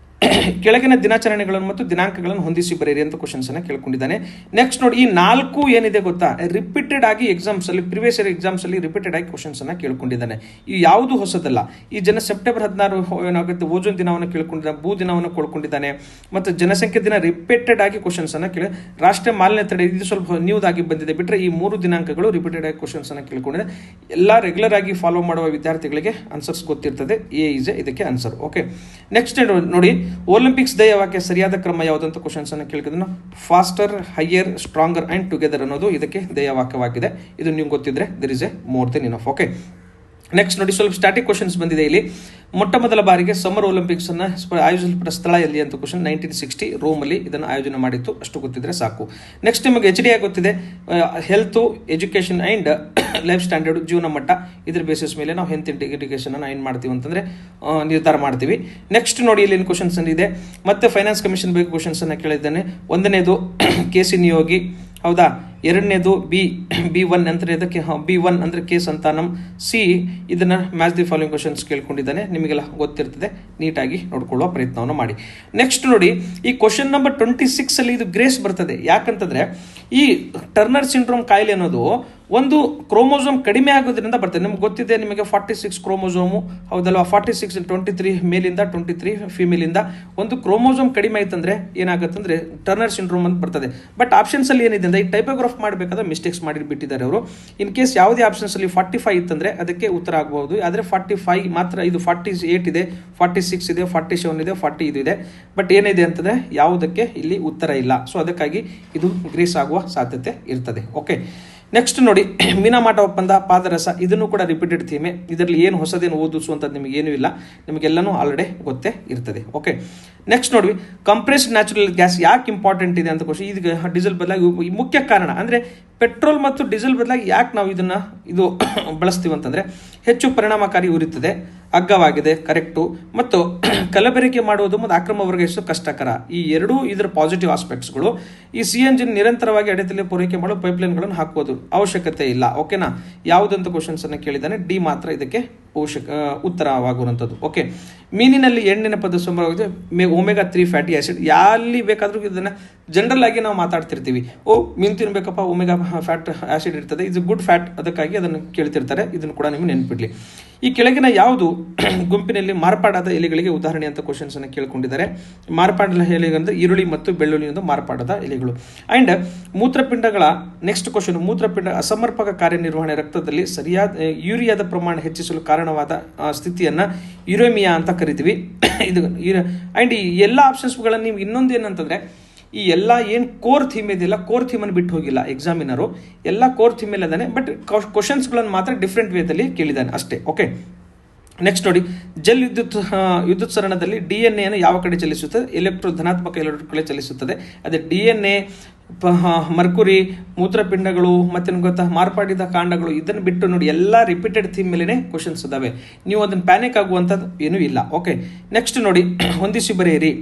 S1: ಕೆಳಗಿನ ದಿನಾಚರಣೆಗಳನ್ನು ಮತ್ತು ದಿನಾಂಕಗಳನ್ನು ಹೊಂದಿಸಿ ಬರೆಯಿರಿ ಅಂತ ಕ್ವಶನ್ಸ್ ಅನ್ನ ಕೇಳ್ಕೊಂಡಿದ್ದಾನೆ. ನೆಕ್ಸ್ಟ್ ನೋಡಿ, ಈ 4 ಏನಿದೆ ಗೊತ್ತಾ, ರಿಪೀಟೆಡ್ ಆಗಿ ಎಕ್ಸಾಮ್ಸ್ ಅಲ್ಲಿ, ಪ್ರಿವಿಯಸ್ ಇಯರ್ ಎಕ್ಸಾಮ್ಸ್ ಅಲ್ಲಿ ರಿಪೀಟೆಡ್ ಆಗಿ ಕ್ವಶನ್ಸ್ ಅನ್ನ ಕೇಳ್ಕೊಂಡಿದ್ದಾನೆ. ಈ ಯಾವುದು ಹೊಸದಲ್ಲ. ಈ ಸೆಪ್ಟೆಂಬರ್ 16 ಏನಾಗುತ್ತೆ, ಓಜೋನ್ ದಿನವನ್ನು ಕೇಳ್ಕೊಂಡಿದ್ದಾನೆ, ಭೂ ದಿನವನ್ನು ಕೊಳ್ಕೊಂಡಿದ್ದಾನೆ, ಮತ್ತು ಜನಸಂಖ್ಯೆ ದಿನ ರಿಪೀಟೆಡ್ ಆಗಿ ಕ್ವಶನ್ಸ್ ಅನ್ನ ರಾಷ್ಟ್ರೀಯ ಮಾಲಿನ್ಯ ತಡೆ, ಇದು ಸ್ವಲ್ಪ ನ್ಯೂದಾಗಿ ಬಂದಿದೆ. ಬಿಟ್ಟರೆ ಈ 3 ದಿನಾಂಕಗಳು ರಿಪೀಟೆಡ್ ಆಗಿ ಕ್ವಶನ್ಸ್ ಅನ್ನ ಕೇಳ್ಕೊಂಡಿದೆ. ಎಲ್ಲ ರೆಗ್ಯುಲರ್ ಆಗಿ ಫಾಲೋ ಮಾಡುವ ವಿದ್ಯಾರ್ಥಿಗಳಿಗೆ ಆನ್ಸರ್ಸ್ ಗೊತ್ತಿರ್ತದೆ. ಇದಕ್ಕೆ ಆನ್ಸರ್. ಓಕೆ, ನೆಕ್ಸ್ಟ್ ನೋಡಿ, ಒಲಿಂಪಿಕ್ಸ್ ಧ್ಯೇಯ ವಾಕ್ಯ ಸರಿಯಾದ ಕ್ರಮ ಯಾವುದಂತ ಕ್ವಶನ್ಸ್ ಅನ್ನು ಕೇಳಿದ್ರೆ faster, higher, stronger and together ಅನ್ನೋದು ಇದಕ್ಕೆ ಧ್ಯೇಯ ವಾಕ್ಯವಾಗಿದೆ. ಇದು ನೀವು ಗೊತ್ತಿದ್ರೆ there is a more than enough. Okay, next ನೋಡಿ, ಸ್ವಲ್ಪ ಸ್ಟ್ಯಾಟಿಕ್ ಕ್ವಶನ್ಸ್ ಬಂದಿದೆ ಇಲ್ಲಿ. ಮೊಟ್ಟ ಮೊದಲ ಬಾರಿಗೆ ಸಮರ್ ಒಲಿಂಪಿಕ್ಸ್ ಅನ್ನ ಆಯೋಜಿಸಲ್ಪಟ್ಟ ಸ್ಥಳ ಎಲ್ಲಿ ಅಂತ ಕ್ವಶನ್ 1960 ರೋಮ್ ಅಲ್ಲಿ ಇದನ್ನು ಆಯೋಜನೆ ಮಾಡಿತ್ತು. ಅಷ್ಟು ಗೊತ್ತಿದ್ರೆ ಸಾಕು. ನೆಕ್ಸ್ಟ್ ನಿಮಗೆ HDI ಗೊತ್ತಿದೆ, health, education and life standard, ಜೀವನ ಮಟ್ಟ, ಇದ್ರ ಬೇಸಿಸ್ ಮೇಲೆ ನಾವು ಹೆಲ್ತ್ ಎಜುಕೇಶನ್ ಅನ್ನು ಏನು ಮಾಡ್ತೀವಿ ಅಂತಂದ್ರೆ ನಿರ್ಧಾರ ಮಾಡ್ತೀವಿ. ನೆಕ್ಸ್ಟ್ ನೋಡಿ, ಇಲ್ಲಿ ಕ್ವಶನ್ಸ್ ಇದೆ, ಮತ್ತೆ ಫೈನಾನ್ಸ್ ಕಮಿಷನ್ ಬಗ್ಗೆ ಕ್ವಶನ್ಸ್ ಅನ್ನ ಕೇಳಿದ್ದಾನೆ. ಒಂದನೇದು KC ನಿಯೋಗಿ, ಹೌದಾ, ಎರಡನೇದು B1 ಅಂದರೆ ಇದಕ್ಕೆ B1 ಅಂದರೆ ಕೆ ಸಂತಾನಂ. ಸಿ ಇದನ್ನು ಮ್ಯಾಚ್ ದಿ ಫಾಲೋಯಿಂಗ್ ಕ್ವಶನ್ಸ್ ಕೇಳ್ಕೊಂಡಿದ್ದಾನೆ, ನಿಮಗೆಲ್ಲ ಗೊತ್ತಿರ್ತದೆ, ನೀಟಾಗಿ ನೋಡ್ಕೊಳ್ಳುವ ಪ್ರಯತ್ನವನ್ನು ಮಾಡಿ. ನೆಕ್ಸ್ಟ್ ನೋಡಿ, ಈ ಕ್ವಶನ್ ನಂಬರ್ 26 ಅಲ್ಲಿ ಇದು ಗ್ರೇಸ್ ಬರ್ತದೆ. ಯಾಕಂತಂದ್ರೆ ಈ ಟರ್ನರ್ ಸಿಂಡ್ರೋಮ್ ಕಾಯಿಲೆ ಅನ್ನೋದು ಒಂದು ಕ್ರೋಮೋಸೋಮ್ ಕಡಿಮೆ ಆಗೋದ್ರಿಂದ ಬರ್ತದೆ. ನಿಮ್ಗೆ ಗೊತ್ತಿದೆ, ನಿಮಗೆ 46 ಕ್ರೋಮೋಸೋಮು ಹೌದಲ್ವಾ, 46 23 ಮೇಲಿಂದ 23 ಫಿಮೇಲಿಂದ ಒಂದು ಕ್ರೋಮೋಸೋಮ್ ಕಡಿಮೆ ಆಯ್ತಂದ್ರೆ ಏನಾಗುತ್ತಂದ್ರೆ ಟರ್ನರ್ ಸಿಂಡ್ರೋಮ್ ಅಂತ ಬರ್ತದೆ. ಬಟ್ ಆಪ್ಷನ್ಸ್ ಅಲ್ಲಿ ಏನಿದೆ ಅಂದ್ರೆ ಈ ಟೈಪೋಗ್ರಾಫ್ ಮಾಡಬೇಕಾದ್ರೆ ಮಿಸ್ಟೇಕ್ಸ್ ಮಾಡಿ ಬಿಟ್ಟಿದ್ದಾರೆ ಅವರು. ಇನ್ ಕೇಸ್ ಯಾವುದೇ ಆಪ್ಷನ್ಸ್ ಅಲ್ಲಿ 45 ಇತ್ತಂದ್ರೆ ಅದಕ್ಕೆ ಉತ್ತರ ಆಗಬಹುದು. ಆದರೆ 45 ಮಾತ್ರ, ಇದು 48 ಇದೆ, 46 ಇದೆ, 47 ಇದೆ, 40 ಇದು ಇದೆ. ಬಟ್ ಏನಿದೆ ಅಂತಂದ್ರೆ ಯಾವುದಕ್ಕೆ ಇಲ್ಲಿ ಉತ್ತರ ಇಲ್ಲ. ಸೊ ಅದಕ್ಕಾಗಿ ಇದು ಗ್ರೇಸ್ ಆಗುವ ಸಾಧ್ಯತೆ ಇರ್ತದೆ. ಓಕೆ, ನೆಕ್ಸ್ಟ್ ನೋಡಿ, ಮೀನಾಮಾಟ ಒಪ್ಪಂದ, ಪಾದರಸ, ಇದನ್ನು ಕೂಡ ರಿಪೀಟೆಡ್ ಥೀಮೆ. ಇದರಲ್ಲಿ ಏನು ಹೊಸದೇನು ಓದಿಸುವಂಥದ್ದು ನಿಮಗೆ ಏನೂ ಇಲ್ಲ, ನಿಮಗೆಲ್ಲನೂ ಆಲ್ರೆಡಿ ಗೊತ್ತೇ ಇರ್ತದೆ. ಓಕೆ, ನೆಕ್ಸ್ಟ್ ನೋಡಿ, ಕಂಪ್ರೆಸ್ಡ್ ನ್ಯಾಚುರಲ್ ಗ್ಯಾಸ್ ಯಾಕೆ ಇಂಪಾರ್ಟೆಂಟ್ ಇದೆ ಅಂತ ಕ್ವಶನ್. ಈಗ ಡೀಸೆಲ್ ಬದಲಾಗಿ ಮುಖ್ಯ ಕಾರಣ ಅಂದರೆ ಪೆಟ್ರೋಲ್ ಮತ್ತು ಡೀಸೆಲ್ ಬದಲಾಗಿ ಯಾಕೆ ನಾವು ಇದು ಬಳಸ್ತೀವಿ ಅಂತಂದರೆ ಹೆಚ್ಚು ಪರಿಣಾಮಕಾರಿ ಉರಿತದೆ, ಅಗ್ಗವಾಗಿದೆ, ಕರೆಕ್ಟು, ಮತ್ತು ಕಲಬೆರಕೆ ಮಾಡುವುದು ಮತ್ತು ಅಕ್ರಮ ವರ್ಗಾಯಿಸೋದು ಕಷ್ಟಕರ. ಈ ಎರಡೂ ಇದರ ಪಾಸಿಟಿವ್ ಆಸ್ಪೆಕ್ಟ್ಸ್ಗಳು. ಈ CNG ನಿರಂತರವಾಗಿ ಅಡೆತಡೆ ಪೂರೈಕೆ ಮಾಡೋ ಪೈಪ್ಲೈನ್ಗಳನ್ನು ಹಾಕೋದು ಅವಶ್ಯಕತೆ ಇಲ್ಲ. ಓಕೆನಾ, ಯಾವುದಂತ ಕ್ವಶನ್ಸ್ ಅನ್ನು ಕೇಳಿದ್ದಾನೆ, ಡಿ ಮಾತ್ರ ಇದಕ್ಕೆ ಉತ್ತರವಾಗುವಂಥದ್ದು. ಓಕೆ, ಮೀನಿನಲ್ಲಿ ಎಣ್ಣಿನ ಪದ ಸಂಭವವಾಗಿದೆ, ಒಮೆಗಾ 3 ಫ್ಯಾಟಿ ಆಸಿಡ್. ಎಲ್ಲಿ ಬೇಕಾದರೂ ಇದನ್ನು ಜನರಲ್ ಆಗಿ ನಾವು ಮಾತಾಡ್ತಿರ್ತೀವಿ, ಮೀನು ತಿನ್ಬೇಕಪ್ಪ, ಒಮೆಗಾ ಫ್ಯಾಟ್ ಆಸಿಡ್ ಇರ್ತದೆ, ಇದು ಗುಡ್ ಫ್ಯಾಟ್, ಅದಕ್ಕಾಗಿ ಅದನ್ನು ಕೇಳ್ತಿರ್ತಾರೆ. ಇದನ್ನು ಕೂಡ ನಿಮಗೆ ನೆನ್ಪಿಡ್ಲಿ. ಈ ಕೆಳಗಿನ ಯಾವುದು ಗುಂಪಿನಲ್ಲಿ ಮಾರ್ಪಾಡಾದ ಎಲೆಗಳಿಗೆ ಉದಾಹರಣೆ ಅಂತ ಕ್ವಶನ್ಸ್ ಅನ್ನು ಕೇಳ್ಕೊಂಡಿದ್ದಾರೆ. ಮಾರ್ಪಾಡ ಎಲೆಗಳು ಅಂದರೆ ಈರುಳ್ಳಿ ಮತ್ತು ಬೆಳ್ಳುಳ್ಳಿ ಒಂದು ಮಾರ್ಪಾಡದ ಎಲೆಗಳು. ಅಂಡ್ ಮೂತ್ರಪಿಂಡಗಳ ನೆಕ್ಸ್ಟ್ ಕ್ವಶನ್, ಮೂತ್ರಪಿಂಡ ಅಸಮರ್ಪಕ ಕಾರ್ಯನಿರ್ವಹಣೆ ರಕ್ತದಲ್ಲಿ ಸರಿಯಾದ ಯೂರಿಯಾದ ಪ್ರಮಾಣ ಹೆಚ್ಚಿಸಲು ಕಾರಣವಾದ ಸ್ಥಿತಿಯನ್ನು ಯುರೇಮಿಯಾ ಅಂತ ಕರಿತೀವಿ. ಇದು ಅಂಡ್ ಈ ಎಲ್ಲ ಆಪ್ಷನ್ಸ್ಗಳನ್ನು ನೀವು ಇನ್ನೊಂದು ಏನಂತಂದ್ರೆ, ಈ ಎಲ್ಲ ಏನು ಕೋರ್ ಥೀಮ್ ಇದೆಯಲ್ಲ, ಕೋರ್ ಥೀಮನ್ನು ಬಿಟ್ಟು ಹೋಗಿಲ್ಲ ಎಕ್ಸಾಮಿನರು, ಎಲ್ಲ ಕೋರ್ ಥೀಮ್ ಮೇಲೆ ಇದ್ದಾನೆ. ಬಟ್ ಕ್ವಶನ್ಸ್ಗಳನ್ನು ಮಾತ್ರ ಡಿಫ್ರೆಂಟ್ ವೇದಲ್ಲಿ ಕೇಳಿದ್ದಾನೆ ಅಷ್ಟೇ. ಓಕೆ, ನೆಕ್ಸ್ಟ್ ನೋಡಿ, ಜಲ್ ವಿದ್ಯುತ್ ಸರಣದಲ್ಲಿ DNA ಅನ್ನು ಯಾವ ಕಡೆ ಚಲಿಸುತ್ತದೆ? ಧನಾತ್ಮಕ ಎಲೆಕ್ಟ್ರಾನ್ ಕಡೆ ಚಲಿಸುತ್ತದೆ. ಅದೇ DNA, ಮರ್ಕುರಿ, ಮೂತ್ರಪಿಂಡಗಳು, ಮತ್ತೆ ಗೊತ್ತಾ ಮಾರ್ಪಾಡಿದ ಕಾಂಡಗಳು, ಇದನ್ನು ಬಿಟ್ಟು ನೋಡಿ ಎಲ್ಲ ರಿಪೀಟೆಡ್ ಥೀಮ್ ಮೇಲೇ ಕ್ವಶನ್ಸ್ ಇದಾವೆ. ನೀವು ಅದನ್ನು ಪ್ಯಾನಿಕ್ ಆಗುವಂಥದ್ದು ಏನೂ ಇಲ್ಲ. ಓಕೆ, ನೆಕ್ಸ್ಟ್ ನೋಡಿ, ಹೊಂದಿಸಿ ಬರೆಯಿರಿ.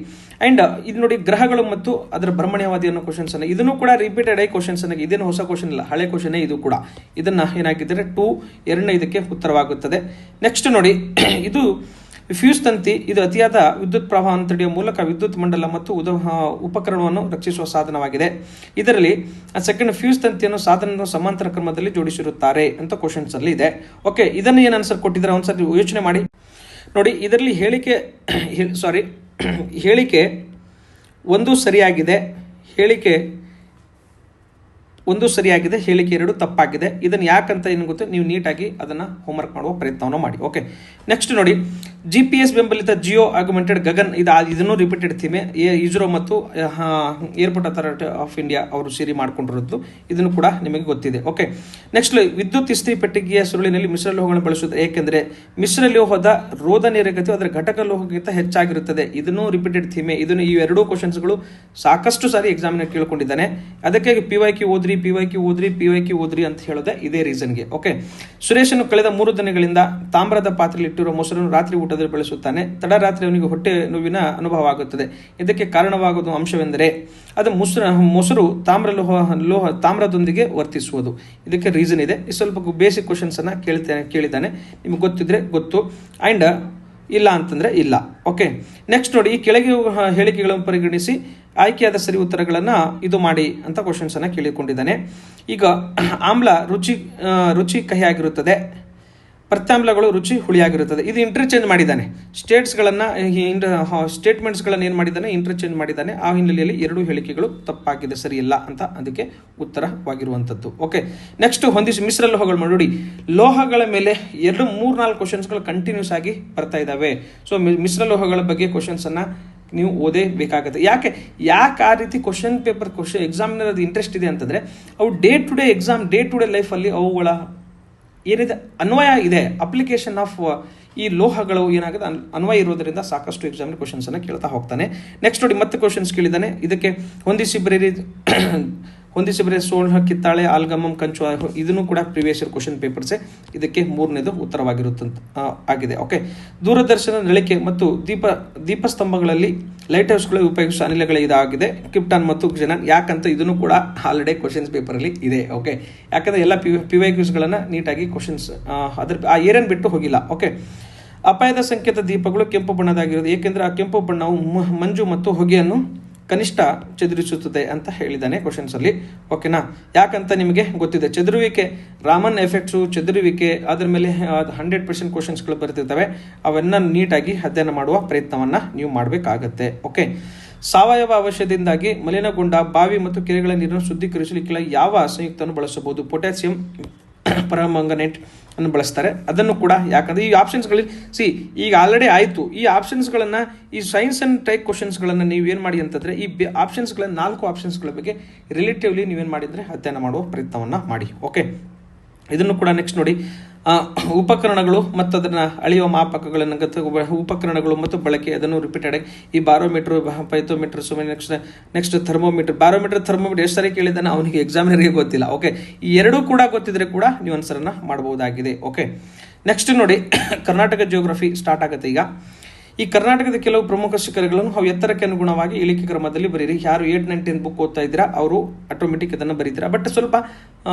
S1: ಅಂಡ್ ಇದು ನೋಡಿ, ಗ್ರಹಗಳು ಮತ್ತು ಅದರ ಭ್ರಮಣ್ಯವಾದಿ ಅನ್ನೋ ಕ್ವಶನ್ಸ್ ಅನ್ನ, ಇದನ್ನು ಕೂಡ ರಿಪೀಟೆಡ್ ಆಗಿ ಕ್ವಶನ್ಸ್ ಅನ್ನ, ಇದೇನು ಹೊಸ ಕ್ವಶನ್ ಇಲ್ಲ, ಹಳೆ ಕ್ವಶನ್ ಇದು ಕೂಡ. ಇದನ್ನ ಏನಾಗಿದ್ದರೆ 2 ಎರಡನೇ ಇದಕ್ಕೆ ಉತ್ತರವಾಗುತ್ತದೆ. ನೆಕ್ಸ್ಟ್ ನೋಡಿ, ಇದು ಫ್ಯೂಸ್ ತಂತಿ, ಇದು ಅತಿಯಾದ ವಿದ್ಯುತ್ ಪ್ರವಾಹವನ್ನು ತಡೆಯುವ ಮೂಲಕ ವಿದ್ಯುತ್ ಮಂಡಲ ಮತ್ತು ಉಪಕರಣವನ್ನು ರಕ್ಷಿಸುವ ಸಾಧನವಾಗಿದೆ. ಇದರಲ್ಲಿ ಸೆಕೆಂಡ್ ಫ್ಯೂಸ್ ತಂತಿಯನ್ನು ಸಾಧನದ ಸಮಾಂತರ ಕ್ರಮದಲ್ಲಿ ಜೋಡಿಸಿರುತ್ತಾರೆ ಅಂತ ಕ್ವಶನ್ಸ್ ಅಲ್ಲಿ ಇದೆ. ಓಕೆ, ಇದನ್ನು ಏನು ಆನ್ಸರ್ ಕೊಟ್ಟಿದ್ದಾರೆ ಒಂದ್ಸರಿ ಯೋಚನೆ ಮಾಡಿ ನೋಡಿ. ಇದರಲ್ಲಿ ಹೇಳಿಕೆ ಒಂದು ಸರಿಯಾಗಿದೆ, ಹೇಳಿಕೆ 2 ತಪ್ಪಾಗಿದೆ. ಇದನ್ನು ಯಾಕಂತ ಏನು ಗೊತ್ತು, ನೀವು ನೀಟಾಗಿ ಅದನ್ನು ಹೋಮ್ವರ್ಕ್ ಮಾಡುವ ಪ್ರಯತ್ನವನ್ನು ಮಾಡಿ. ಓಕೆ, ನೆಕ್ಸ್ಟ್ ನೋಡಿ, GPS ಬೆಂಬಲಿತ ಜಿಯೋ ಆಗ್ಮೆಂಟೆಡ್ ಗಗನ್, ಇದನ್ನು ರಿಪೀಟೆಡ್ ಥೀಮೆ. ಇಸ್ರೋ ಮತ್ತು ಏರ್ಪೋರ್ಟ್ ಅಥಾರಿಟಿ ಆಫ್ ಇಂಡಿಯಾ ಅವರು ಸೇರಿ ಮಾಡ್ಕೊಂಡಿರೋದು, ಇದನ್ನು ಕೂಡ ನಿಮಗೆ ಗೊತ್ತಿದೆ. ಓಕೆ, ನೆಕ್ಸ್ಟ್ ವಿದ್ಯುತ್ ಇಸ್ತ್ರಿ ಪೆಟ್ಟಿಗೆಯ ಸುರುಳಿನಲ್ಲಿ ಮಿಶ್ರಲೋಹಗಳನ್ನು ಬಳಸುವುದು, ಏಕೆಂದರೆ ಮಿಶ್ರಲೋಹದ ರೋಧ ನಿರೋಧಕತೆ ಅದರ ಘಟಕ ಲೋಹಕ್ಕಿಂತ ಹೆಚ್ಚಾಗಿರುತ್ತದೆ. ಇದನ್ನು ರಿಪೀಟೆಡ್ ಥೀಮೆ. ಇದನ್ನು ಈ ಎರಡೂ ಕ್ವಶನ್ಸ್ಗಳು ಸಾಕಷ್ಟು ಸಾರಿ ಎಕ್ಸಾಮಿನ ಕೇಳ್ಕೊಂಡಿದ್ದಾನೆ. ಅದಕ್ಕಾಗಿ PYQ ಓದ್ರಿ ಅಂತ ಹೇಳೋದೆ ಇದೇ ರೀಸನ್ಗೆ. ಓಕೆ, ಸುರೇಶನು ಕಳೆದ 3 ದಿನಗಳಿಂದ ತಾಮ್ರದ ಪಾತ್ರೆಯಲ್ಲಿ ಇಟ್ಟಿರುವ ಮೊಸರನ್ನು ರಾತ್ರಿ ಊಟದಲ್ಲಿ ಬಳಸುತ್ತಾನೆ. ತಡರಾತ್ರಿ ಅವನಿಗೆ ಹೊಟ್ಟೆ ನೋವಿನ ಅನುಭವ ಆಗುತ್ತದೆ. ಇದಕ್ಕೆ ಕಾರಣವಾಗುವ ಅಂಶವೆಂದರೆ ಅದು ಮೊಸರು ತಾಮ್ರದೊಂದಿಗೆ ವರ್ತಿಸುವುದು. ಇದಕ್ಕೆ ರೀಸನ್ ಇದೆ. ಸ್ವಲ್ಪ ಬೇಸಿಕ್ ಕ್ವಶನ್ಸ್ ಅನ್ನ ಕೇಳಿದ್ದಾನೆ, ನಿಮ್ಗೆ ಗೊತ್ತಿದ್ರೆ ಗೊತ್ತು, ಅಂಡ್ ಇಲ್ಲ ಅಂತಂದ್ರೆ ಇಲ್ಲ. ಓಕೆ, ನೆಕ್ಸ್ಟ್ ನೋಡಿ, ಈ ಕೆಳಗೆ ಹೇಳಿಕೆಗಳನ್ನು ಪರಿಗಣಿಸಿ ಆಯ್ಕೆಯಾದ ಸರಿ ಉತ್ತರಗಳನ್ನು ಇದು ಮಾಡಿ ಅಂತ ಕ್ವಶನ್ಸ್ ಅನ್ನ ಕೇಳಿಕೊಂಡಿದ್ದಾನೆ. ಈಗ ಆಮ್ಲ ರುಚಿ ಕಹಿಯಾಗಿರುತ್ತದೆ, ಪ್ರತ್ಯಾಮ್ಲಗಳು ರುಚಿ ಹುಳಿಯಾಗಿರುತ್ತದೆ. ಇದು ಇಂಟರ್ಚೇಂಜ್ ಮಾಡಿದ್ದಾನೆ. ಸ್ಟೇಟ್ಮೆಂಟ್ಸ್ಗಳನ್ನು ಏನು ಮಾಡಿದ್ದಾನೆ, ಇಂಟರ್ಚೇಂಜ್ ಮಾಡಿದ್ದಾನೆ. ಆ ಹಿನ್ನೆಲೆಯಲ್ಲಿ 2 ಹೇಳಿಕೆಗಳು ತಪ್ಪಾಗಿದೆ, ಸರಿಯಿಲ್ಲ ಅಂತ ಅದಕ್ಕೆ ಉತ್ತರವಾಗಿರುವಂಥದ್ದು. ಓಕೆ, ನೆಕ್ಸ್ಟ್ ಹೊಂದಿಸಿ ಮಿಶ್ರ ಲೋಹಗಳು ನೋಡಿ. ಲೋಹಗಳ ಮೇಲೆ 2-3-4 ಕ್ವಶನ್ಸ್ಗಳು ಕಂಟಿನ್ಯೂಸ್ ಆಗಿ ಬರ್ತಾ ಇದ್ದಾವೆ. ಸೊ ಮಿಶ್ರ ಲೋಹಗಳ ಬಗ್ಗೆ ಕ್ವಶನ್ಸ್ ಅನ್ನ ನೀವು ಓದೇ ಬೇಕಾಗುತ್ತೆ. ಯಾಕೆ ಆ ರೀತಿ ಕ್ವಶನ್ ಎಕ್ಸಾಮಿನರ್ ಅದು ಇಂಟ್ರೆಸ್ಟ್ ಇದೆ ಅಂತಂದ್ರೆ, ಅವು ಡೇ ಟು ಡೇ ಲೈಫಲ್ಲಿ ಅವುಗಳ ಏನಿದೆ ಅನ್ವಯ ಇದೆ, ಅಪ್ಲಿಕೇಶನ್ ಆಫ್ ಈ ಲೋಹಗಳು ಏನಾಗುತ್ತೆ ಅನ್ವಯ ಇರೋದರಿಂದ ಸಾಕಷ್ಟು ಎಕ್ಸಾಮಿನ ಕ್ವಶನ್ಸ್ ಅನ್ನ ಕೇಳ್ತಾ ಹೋಗ್ತಾನೆ. ನೆಕ್ಸ್ಟ್ ನೋಡಿ, ಮತ್ತೆ ಕ್ವಶನ್ಸ್ ಕೇಳಿದ್ದಾನೆ. ಇದಕ್ಕೆ ಹೊಂದಿಸಿ ಬರೀರಿ. ಹೊಂದಿಸಿ ಬರೆಯ ಸೋಳ ಕಿತ್ತಾಳೆ ಆಲ್ಗಮಂ ಕಂಚು ಇದನ್ನು ಕೂಡ ಪ್ರಿವಿಯಸ್ ಇಯರ್ ಕ್ವಶನ್ ಪೇಪರ್ಸೇ ಇದಕ್ಕೆ ಮೂರನೇದು ಉತ್ತರವಾಗಿರುತ್ತೆ ಆಗಿದೆ. ಓಕೆ, ದೂರದರ್ಶನ ನಳಿಕೆ ಮತ್ತು ದೀಪಸ್ತಂಭಗಳಲ್ಲಿ ಲೈಟ್ ಹೌಸ್ಗಳು ಉಪಯೋಗಿಸುವ ಅನಿಲಗಳು ಇದಾಗಿದೆ ಕ್ರಿಪ್ಟಾನ್ ಮತ್ತು ಕ್ಸಿನಾನ್. ಯಾಕಂತ ಇದನ್ನು ಕೂಡ ಆಲ್ರೆಡಿ ಕ್ವಶನ್ಸ್ ಪೇಪರಲ್ಲಿ ಇದೆ. ಓಕೆ, ಯಾಕಂದರೆ ಎಲ್ಲ PYQsಗಳನ್ನು ನೀಟಾಗಿ ಕ್ವಶನ್ಸ್ ಅದ್ರ ಆ ಏರಿಯನ್ ಬಿಟ್ಟು ಹೋಗಿಲ್ಲ. ಓಕೆ, ಅಪಾಯದ ಸಂಕೇತ ದೀಪಗಳು ಕೆಂಪು ಬಣ್ಣದಾಗಿರೋದು ಏಕೆಂದರೆ ಆ ಕೆಂಪು ಬಣ್ಣವು ಮಂಜು ಮತ್ತು ಹೊಗೆಯನ್ನು ಕನಿಷ್ಠ ಚದುರಿಸುತ್ತದೆ ಅಂತ ಹೇಳಿದ್ದಾನೆ ಕ್ವಶನ್ಸ್ ಅಲ್ಲಿ. ಓಕೆನಾ, ಯಾಕಂತ ನಿಮಗೆ ಗೊತ್ತಿದೆ. ಚದುರುವಿಕೆ, ರಾಮನ್ ಎಫೆಕ್ಟ್ಸು, ಚದುರುವಿಕೆ, ಅದ್ರ ಮೇಲೆ 100% ಕ್ವಶನ್ಸ್ಗಳು ಬರ್ತಿರ್ತವೆ. ಅವನ್ನ ನೀಟಾಗಿ ಅಧ್ಯಯನ ಮಾಡುವ ಪ್ರಯತ್ನವನ್ನ ನೀವು ಮಾಡಬೇಕಾಗತ್ತೆ. ಓಕೆ, ಸಾವಯವ ಅವಶ್ಯದಿಂದಾಗಿ ಮಲಿನಗೊಂಡ ಬಾವಿ ಮತ್ತು ಕೆರೆಗಳ ನೀರನ್ನು ಶುದ್ಧೀಕರಿಸಲಿಕ್ಕೆ ಯಾವ ಸಂಯುಕ್ತವನ್ನು ಬಳಸಬಹುದು? ಪೊಟ್ಯಾಸಿಯಂ ಪರಮಂಗನೇಟ್ ಅನ್ನು ಬಳಸ್ತಾರೆ. ಅದನ್ನು ಕೂಡ ಯಾಕಂದ್ರೆ ಈ ಆಪ್ಷನ್ಸ್ಗಳಲ್ಲಿ ಈಗ ಆಲ್ರೆಡಿ ಆಯಿತು. ಈ ಆಪ್ಷನ್ಸ್ಗಳನ್ನು, ಈ ಸೈನ್ಸ್ ಅಂಡ್ ಟೈಪ್ ಕ್ವಶನ್ಸ್ಗಳನ್ನು ನೀವೇನು ಮಾಡಿ ಅಂತಂದರೆ ಈ ಆಪ್ಷನ್ಸ್ಗಳ 4 ಆಪ್ಷನ್ಸ್ಗಳ ಬಗ್ಗೆ ರಿಲೇಟಿವ್ಲಿ ನೀವೇನು ಮಾಡಿದರೆ ಅಧ್ಯಯನ ಮಾಡುವ ಪ್ರಯತ್ನವನ್ನು ಮಾಡಿ. ಓಕೆ, ಇದನ್ನು ಕೂಡ ನೆಕ್ಸ್ಟ್ ನೋಡಿ. ಉಪಕರಣಗಳು ಮತ್ತು ಅದನ್ನು ಅಳೆಯುವ ಮಾಪಕಗಳನ್ನು ಉಪಕರಣಗಳು ಮತ್ತು ಬಳಕೆ ಅದನ್ನು ರಿಪೀಟೆಡ್ ಆಗಿ ಈ ಬಾರೋಮೀಟರ್, ಪೈಥೋಮೀಟರ್, ನೆಕ್ಸ್ಟ್ ಥರ್ಮೋಮೀಟರ್ ಎಷ್ಟು ಸರಿ ಕೇಳಿದ್ದಾನೆ ಅವನಿಗೆ ಎಕ್ಸಾಮಿನರ್ಗೆ ಗೊತ್ತಿಲ್ಲ. ಓಕೆ, ಈ ಎರಡೂ ಕೂಡ ಗೊತ್ತಿದ್ರೆ ಕೂಡ ನೀವು ಆನ್ಸರನ್ನು ಮಾಡಬಹುದಾಗಿದೆ. ಓಕೆ, ನೆಕ್ಸ್ಟ್ ನೋಡಿ, ಕರ್ನಾಟಕ ಜಿಯೋಗ್ರಫಿ ಸ್ಟಾರ್ಟ್ ಆಗುತ್ತೆ ಈಗ. ಈ ಕರ್ನಾಟಕದ ಕೆಲವು ಪ್ರಮುಖ ಶಿಖರಗಳನ್ನು ಅವು ಎತ್ತರಕ್ಕೆ ಅನುಗುಣವಾಗಿ ಇಳಿಕೆ ಕ್ರಮದಲ್ಲಿ ಬರೀರಿ. ಯಾರು 8, 9, 10 ಬುಕ್ ಓದ್ತಾ ಇದ್ದೀರಾ ಅವರು ಆಟೋಮೆಟಿಕ್ ಇದನ್ನು ಬರೀತೀರಾ. ಬಟ್ ಸ್ವಲ್ಪ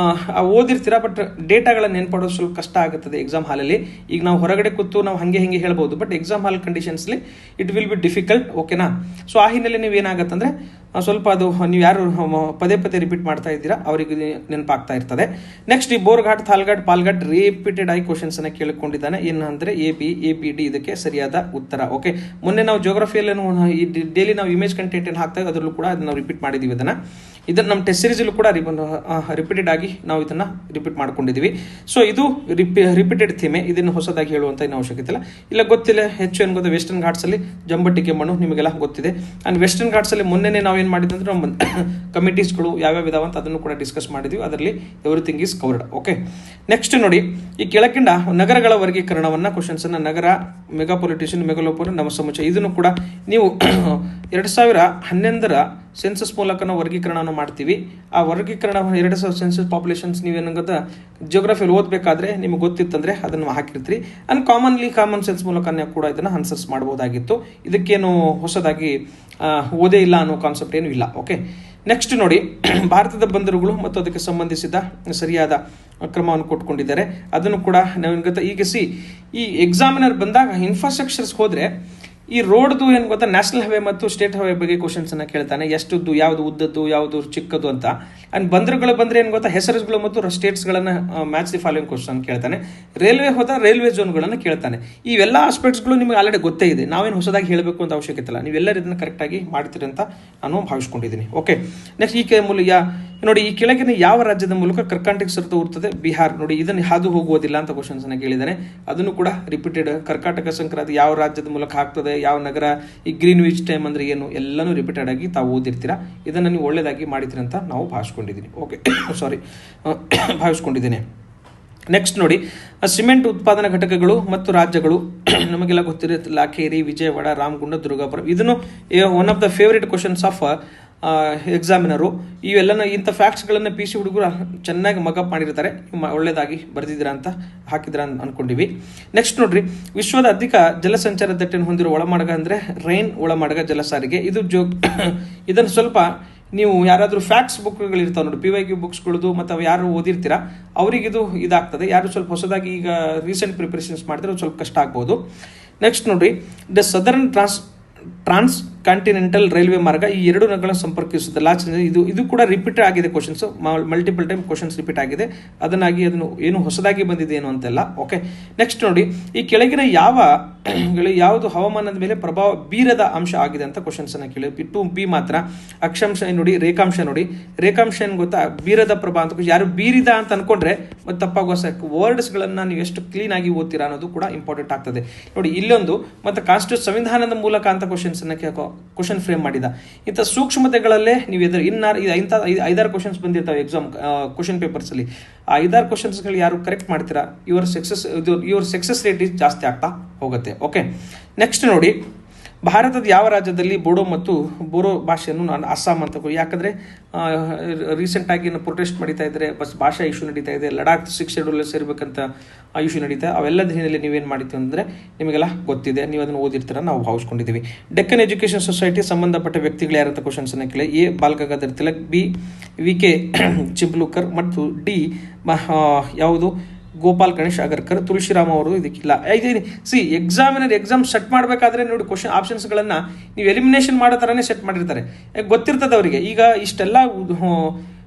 S1: ಓದಿರ್ತೀರಾ, ಬಟ್ ಡೇಟಾಗಳನ್ನು ನೆನ್ಪಡೋದು ಸ್ವಲ್ಪ ಕಷ್ಟ ಆಗುತ್ತದೆ ಎಕ್ಸಾಮ್ ಹಾಲಲ್ಲಿ. ಈಗ ನಾವು ಹೊರಗಡೆ ಕೂತು ನಾವು ಹಂಗೆ ಹೇಳ್ಬೋದು, ಬಟ್ ಎಕ್ಸಾಮ್ ಹಾಲ್ ಕಂಡೀಷನ್ಸ್ಲಿ ಇಟ್ ವಿಲ್ ಬಿ ಡಿಫಿಕಲ್ಟ್. ಓಕೆನಾ, ಸೊ ಆ ಹಿನ್ನೆಲೆ ನೀವು ಏನಾಗುತ್ತಂದ್ರೆ ಸ್ವಲ್ಪ ಅದು ನೀವು ಯಾರು ಪದೇ ರಿಪೀಟ್ ಮಾಡ್ತಾ ಇದ್ದೀರಾ ಅವರಿಗೆ ನೆನಪಾಗ್ತಾ ಇರ್ತದೆ. ನೆಕ್ಸ್ಟ್ ಈ ಬೋರ್ಘಾಟ್, ಥಾಲ್ಘಾಟ್, ಪಾಲ್ಘಾಟ್ ರಿಪೀಟೆಡ್ ಆಗಿ ಕ್ವಶನ್ಸ್ ಅನ್ನ ಕೇಳಿಕೊಂಡಿದ್ದಾನೆ. ಏನಂದ್ರೆ ABD ಇದಕ್ಕೆ ಸರಿಯಾದ ಉತ್ತರ. ಓಕೆ, ಮೊನ್ನೆ ನಾವು ಜಿಯೋಗ್ರಫಿಯಲ್ಲಿ ಡೈಲಿ ನಾವು ಇಮೇಜ್ ಕಂಟೆಂಟ್ ಏನು ಹಾಕ್ತಾ ಅದರಲ್ಲೂ ಕೂಡ ಅದನ್ನ ನಾವು ರಿಪೀಟ್ ಮಾಡಿದೀವಿ. ಇದನ್ನು ನಮ್ಮ ಟೆಸ್ಟ್ ಸೀರೀಸಲ್ಲೂ ಕೂಡ ರಿಪೀಟೆಡ್ ಆಗಿ ನಾವು ಇದನ್ನ ರಿಪೀಟ್ ಮಾಡ್ಕೊಂಡಿದ್ದೀವಿ. ಸೊ ಇದು ರಿಪೀಟೆಡ್ ಥೀಮೆ, ಇದನ್ನು ಹೊಸದಾಗಿ ಹೇಳುವಂತ ಏನು ಅವಶ್ಯಕತೆ ಇಲ್ಲ. ಗೊತ್ತಿಲ್ಲ ಹೆಚ್ಚು ಏನು ಗೊತ್ತಾ, ವೆಸ್ಟರ್ನ್ ಘಾಟ್ಸ್ ಅಲ್ಲಿ ಜಂಬಟ್ಟಿಗೆ ಮಣ್ಣು ನಿಮಗೆಲ್ಲ ಗೊತ್ತಿದೆ. ಅಂಡ್ ವೆಸ್ಟರ್ನ್ ಘಾಟ್ಸ್ ಅಲ್ಲಿ ಮೊನ್ನೆ ನಾವು ಏನು ಮಾಡಿದ್ವಿ ಅಂದ್ರೆ ನಮ್ಮ ಕಮಿಟೀಸ್ಗಳು ಯಾವ್ಯಾವ ಇದಾವ ಅಂತ ಅದನ್ನು ಕೂಡ ಡಿಸ್ಕಸ್ ಮಾಡಿದ್ವಿ. ಅದರಲ್ಲಿ everything is covered. Okay, next ನೋಡಿ, ಈ ಕೆಳಕಂಡ ನಗರಗಳ ವರ್ಗೀಕರಣವನ್ನ ಕ್ವಶನ್ಸ್ ಅನ್ನ ನಗರ, ಮೆಗಾಪೊಲಿಟಿಷನ್, ಮೆಗಾಲೋಪೋಲ್, ನವಸಮುಚ್ಚಯ ಇದನ್ನು ಕೂಡ ನೀವು 2011 ಸೆನ್ಸಸ್ ಮೂಲಕ ನಾವು ವರ್ಗೀಕರಣವನ್ನು ಮಾಡ್ತೀವಿ. ಆ ವರ್ಗೀಕರಣ 2000 ಸೆನ್ಸಸ್ ಪಾಪ್ಯುಲೇಷನ್ಸ್ ನೀವೇನಾಗುತ್ತೆ ಜಿಯೋಗ್ರಫಿಯಲ್ಲಿ ಓದಬೇಕಾದ್ರೆ ನಿಮ್ಗೆ ಗೊತ್ತಿತ್ತಂದ್ರೆ ಅದನ್ನು ಹಾಕಿರ್ತೀರಿ. ಅಂಡ್ ಕಾಮನ್ ಸೆನ್ಸ್ ಮೂಲಕ ಕೂಡ ಇದನ್ನು ಆನ್ಸರ್ಸ್ ಮಾಡಬಹುದಾಗಿತ್ತು. ಇದಕ್ಕೇನು ಹೊಸದಾಗಿ ಓದೇ ಇಲ್ಲ ಅನ್ನೋ ಕಾನ್ಸೆಪ್ಟ್ ಏನು ಇಲ್ಲ. ಓಕೆ, ನೆಕ್ಸ್ಟ್ ನೋಡಿ, ಭಾರತದ ಬಂದರುಗಳು ಮತ್ತು ಅದಕ್ಕೆ ಸಂಬಂಧಿಸಿದ ಸರಿಯಾದ ಕ್ರಮವನ್ನು ಕೊಟ್ಕೊಂಡಿದ್ದಾರೆ. ಅದನ್ನು ಕೂಡ ನಾವು ಈಗ ಈ ಎಕ್ಸಾಮಿನರ್ ಬಂದಾಗ ಇನ್ಫ್ರಾಸ್ಟ್ರಕ್ಚರ್ಸ್ ಹೋದ್ರೆ ಈ ರೋಡ್ದು ಏನು ಗೊತ್ತಾ, ನ್ಯಾಷನಲ್ ಹೈವೇ ಮತ್ತು ಸ್ಟೇಟ್ ಹೈವೇ ಬಗ್ಗೆ ಕ್ವಶನ್ಸ್ ಅನ್ನ ಕೇಳ್ತಾನೆ. ಎಷ್ಟುದ್ದು, ಯಾವುದು ಉದ್ದದ್ದು, ಯಾವುದು ಚಿಕ್ಕದು ಅಂತ. ಅಂಡ್ ಬಂದರುಗಳು ಬಂದ್ರೆ ಏನು ಗೊತ್ತಾ, ಹೆಸರುಗಳು ಮತ್ತು ಸ್ಟೇಟ್ಸ್ಗಳನ್ನ ಮ್ಯಾಚ್ ದಿ ಫಾಲೋಯಿಂಗ್ ಕ್ವಶನ್ ಕೇಳ್ತಾನೆ. ರೈಲ್ವೆ ಹೋದ ರೈಲ್ವೆ ಝೋನ್ಗಳನ್ನು ಕೇಳ್ತಾನೆ. ಇವೆಲ್ಲ ಆಸ್ಪೆಕ್ಟ್ಸ್ಗಳು ನಿಮಗೆ ಆಲ್ರೆಡಿ ಗೊತ್ತೇ ಇದೆ, ನಾವೇನು ಹೊಸದಾಗಿ ಹೇಳಬೇಕು ಅಂತ ಅವಶ್ಯಕತೆ ಇಲ್ಲ. ನೀವೆಲ್ಲರೂ ಇದನ್ನ ಕರೆಕ್ಟಾಗಿ ಮಾಡ್ತೀರಿ ಅಂತ ನಾನು ಭಾವಿಸ್ಕೊಂಡಿದ್ದೀನಿ. ಓಕೆ, ನೆಕ್ಸ್ಟ್ ನೋಡಿ, ಈ ಕೆಳಗಿನ ಯಾವ ರಾಜ್ಯದ ಮೂಲಕ ಕರ್ನಾಟಕ ಸರಿದು ಹೋಗ್ತದೆ? ಬಿಹಾರ್. ನೋಡಿ, ಇದನ್ನು ಹಾದು ಹೋಗುವುದಿಲ್ಲ ಅಂತ ಕ್ವಶನ್ಸ್ ಅನ್ನ ಕೇಳಿದ್ದಾನೆ. ಅದನ್ನು ಕೂಡ ರಿಪೀಟೆಡ್. ಕರ್ನಾಟಕ ಸಂಕ್ರಾಂತಿ ಯಾವ ರಾಜ್ಯದ ಮೂಲಕ ಆಗ್ತದೆ, ಯಾವ ನಗರ, ಈ ಗ್ರೀನ್ ವಿಚ್ ಟೈಮ್ ಅಂದ್ರೆ ಏನು, ಎಲ್ಲಾನು ರಿಪೀಟೆಡ್ ಆಗಿ ತಾವು ಓದಿರ್ತೀರಾ. ಇದನ್ನು ನೀವು ಒಳ್ಳೆಯದಾಗಿ ಮಾಡಿತೀರಿ ಅಂತ ನಾವು ಭಾವಿಸ್ಕೊಂಡಿದ್ದೀನಿ. ಓಕೆ, ಭಾವಿಸ್ಕೊಂಡಿದ್ದೇನೆ. ನೆಕ್ಸ್ಟ್ ನೋಡಿ, ಸಿಮೆಂಟ್ ಉತ್ಪಾದನಾ ಘಟಕಗಳು ಮತ್ತು ರಾಜ್ಯಗಳು ನಮಗೆಲ್ಲ ಗೊತ್ತಿರುತ್ತೆ. ಲಾಖೇರಿ, ವಿಜಯವಾಡ, ರಾಮಗುಂಡ, ದುರ್ಗಾಪುರ. ಇದನ್ನು one of the favourite questions of examiner. ಇವೆಲ್ಲ ಇಂಥ ಫ್ಯಾಕ್ಟ್ಸ್ಗಳನ್ನು PC ಹುಡುಗರು ಚೆನ್ನಾಗಿ ಮಗಪ್ ಮಾಡಿರ್ತಾರೆ. ಒಳ್ಳೆಯದಾಗಿ ಬರೆದಿದ್ದೀರಾ ಅಂತ ಹಾಕಿದ್ರ ಅನ್ಕೊಂಡಿವಿ. ನೆಕ್ಸ್ಟ್ ನೋಡ್ರಿ, ವಿಶ್ವದ ಅಧಿಕ ಜಲಸಂಚಾರ ದಟ್ಟಣೆ ಹೊಂದಿರುವ ಒಳಮಾರ್ಗ ಅಂದ್ರೆ ರೈನ್ ಒಳಮಾರ್ಗ ಜಲ ಸಾರಿಗೆ. ಇದು ಇದನ್ನು ಸ್ವಲ್ಪ ನೀವು ಯಾರಾದರೂ ಫ್ಯಾಕ್ಟ್ಸ್ ಬುಕ್ಗಳಿರ್ತಾವೆ ನೋಡಿ, PYQ ಬುಕ್ಸ್ಗಳದು, ಮತ್ತು ಅವು ಯಾರು ಓದಿರ್ತೀರಾ ಅವರಿಗಿದು ಇದಾಗ್ತದೆ. ಯಾರು ಸ್ವಲ್ಪ ಹೊಸದಾಗಿ ಈಗ ರೀಸೆಂಟ್ ಪ್ರಿಪರೇಷನ್ಸ್ ಮಾಡಿದ್ರೆ ಸ್ವಲ್ಪ ಕಷ್ಟ ಆಗ್ಬೋದು. ನೆಕ್ಸ್ಟ್ ನೋಡ್ರಿ, the southern transcontinental railway ಮಾರ್ಗ ಈ ಎರಡು ನಗರಗಳನ್ನು ಸಂಪರ್ಕಿಸುತ್ತದೆ. ಇದು ಕೂಡ ರಿಪೀಟ್ ಆಗಿದೆ questions, multiple time questions repeat ಆಗಿದೆ. ಅದನ್ನಾಗಿ ಅದನ್ನು ಏನು ಹೊಸದಾಗಿ ಬಂದಿದೆ ಏನು ಅಂತೆಲ್ಲ. ಓಕೆ, ನೆಕ್ಸ್ಟ್ ನೋಡಿ, ಈ ಕೆಳಗಿನ ಯಾವುದು ಹವಾಮಾನದ ಮೇಲೆ ಪ್ರಭಾವ ಬೀರದ ಅಂಶ ಆಗಿದೆ ಅಂತ ಕ್ವಶನ್ಸ್ ಅನ್ನ ಕೇಳಿ. 2B ಮಾತ್ರ. ಅಕ್ಷಾಂಶ ನೋಡಿ, ರೇಖಾಂಶ ನೋಡಿ. ರೇಖಾಂಶ ಏನು ಗೊತ್ತಾ, ಬೀರದ ಪ್ರಭಾವ ಅಂತ. ಯಾರು ಬೀರಿದ ಅಂತ ಅನ್ಕೊಂಡ್ರೆ ಮತ್ತೆ ತಪ್ಪಾಗುವ ವರ್ಡ್ಸ್ ಗಳನ್ನ ನೀವು ಎಷ್ಟು ಕ್ಲೀನ್ ಆಗಿ ಓದ್ತೀರಾ ಅನ್ನೋದು ಕೂಡ ಇಂಪಾರ್ಟೆಂಟ್ ಆಗ್ತದೆ. ನೋಡಿ, ಇಲ್ಲೊಂದು ಮತ್ತೆ ಕಾನ್ಸ್ಟಿಟ್ಯೂಷನ್ ಸಂವಿಧಾನದ ಮೂಲಕ ಅಂತ ಕ್ವಶನ್ಸ್ ಅನ್ನ ಕ್ವಶನ್ ಫ್ರೇಮ್ ಮಾಡಿದ. ಇಂಥ ಸೂಕ್ಷ್ಮತೆಗಳಲ್ಲೇ ನೀವು ಇಂಥ 5-6 ಕ್ವಶನ್ಸ್ ಬಂದಿರ್ತಾವೆ ಎಕ್ಸಾಮ್ ಕ್ವಶನ್ ಪೇಪರ್ಸ್ ಅಲ್ಲಿ. ಆ 5-6 ಕ್ವಶನ್ಸ್ಗಳು ಯಾರು ಕರೆಕ್ಟ್ ಮಾಡ್ತೀರಾ, ಯುವರ್ ಸಕ್ಸಸ್ ರೇಟ್ ಜಾಸ್ತಿ ಆಗ್ತಾ ಹೋಗುತ್ತೆ. ಓಕೆ, ನೆಕ್ಸ್ಟ್ ನೋಡಿ, ಭಾರತದ ಯಾವ ರಾಜ್ಯದಲ್ಲಿ ಬೋಡೋ ಭಾಷೆಯನ್ನು ನಾನು ಅಸ್ಸಾಂ ಅಂತ ಯಾಕಂದರೆ ರೀಸೆಂಟಾಗಿ ಪ್ರೊಟೆಸ್ಟ್ ನಡೀತಾ ಇದ್ದಾರೆ, ಭಾಷಾ ಇಶ್ಯೂ ನಡೀತಾ ಇದೆ, ಲಡಾಖ್ 6 ಶೆಡ್ಯೂಲ್ ಸೇರ್ಬೇಕಂತ ಇಶ್ಯೂ ನಡೀತಾ, ಅವೆಲ್ಲದ ಹಿನ್ನೆಲೆ ನೀವೇನು ಮಾಡಿತೀವಿ ಅಂದರೆ ನಿಮಗೆಲ್ಲ ಗೊತ್ತಿದೆ, ನೀವು ಅದನ್ನು ಓದಿರ್ತೀರ, ನಾವು ಭಾವಿಸ್ಕೊಂಡಿದ್ದೀವಿ. ಡೆಕ್ಕನ್ ಎಜುಕೇಷನ್ ಸೊಸೈಟಿ ಸಂಬಂಧಪಟ್ಟ ವ್ಯಕ್ತಿಗಳು ಯಾರಂತ ಕ್ವಶನ್ಸನ್ನು ಕೇಳಿ. A Bal Gangadhar Tilak, B V K. Chiplunkar ಮತ್ತು ಡಿ ಯಾವುದು ಗೋಪಾಲ್ ಗಣೇಶ್ ಅಗರ್ಕರ್. ತುಳಸಿರಾಮ್ ಅವರು ಇದಕ್ಕಿಲ್ಲ. ಎಕ್ಸಾಮ್ ಸೆಟ್ ಮಾಡಬೇಕಾದ್ರೆ ನೋಡಿ ಆಪ್ಷನ್ಸ್ಗಳನ್ನು ನೀವು ಎಲಿಮಿನೇಷನ್ ಮಾಡೋ ಥರನೇ ಸೆಟ್ ಮಾಡಿರ್ತಾರೆ, ಗೊತ್ತಿರ್ತದೆ ಅವರಿಗೆ. ಈಗ ಇಷ್ಟೆಲ್ಲ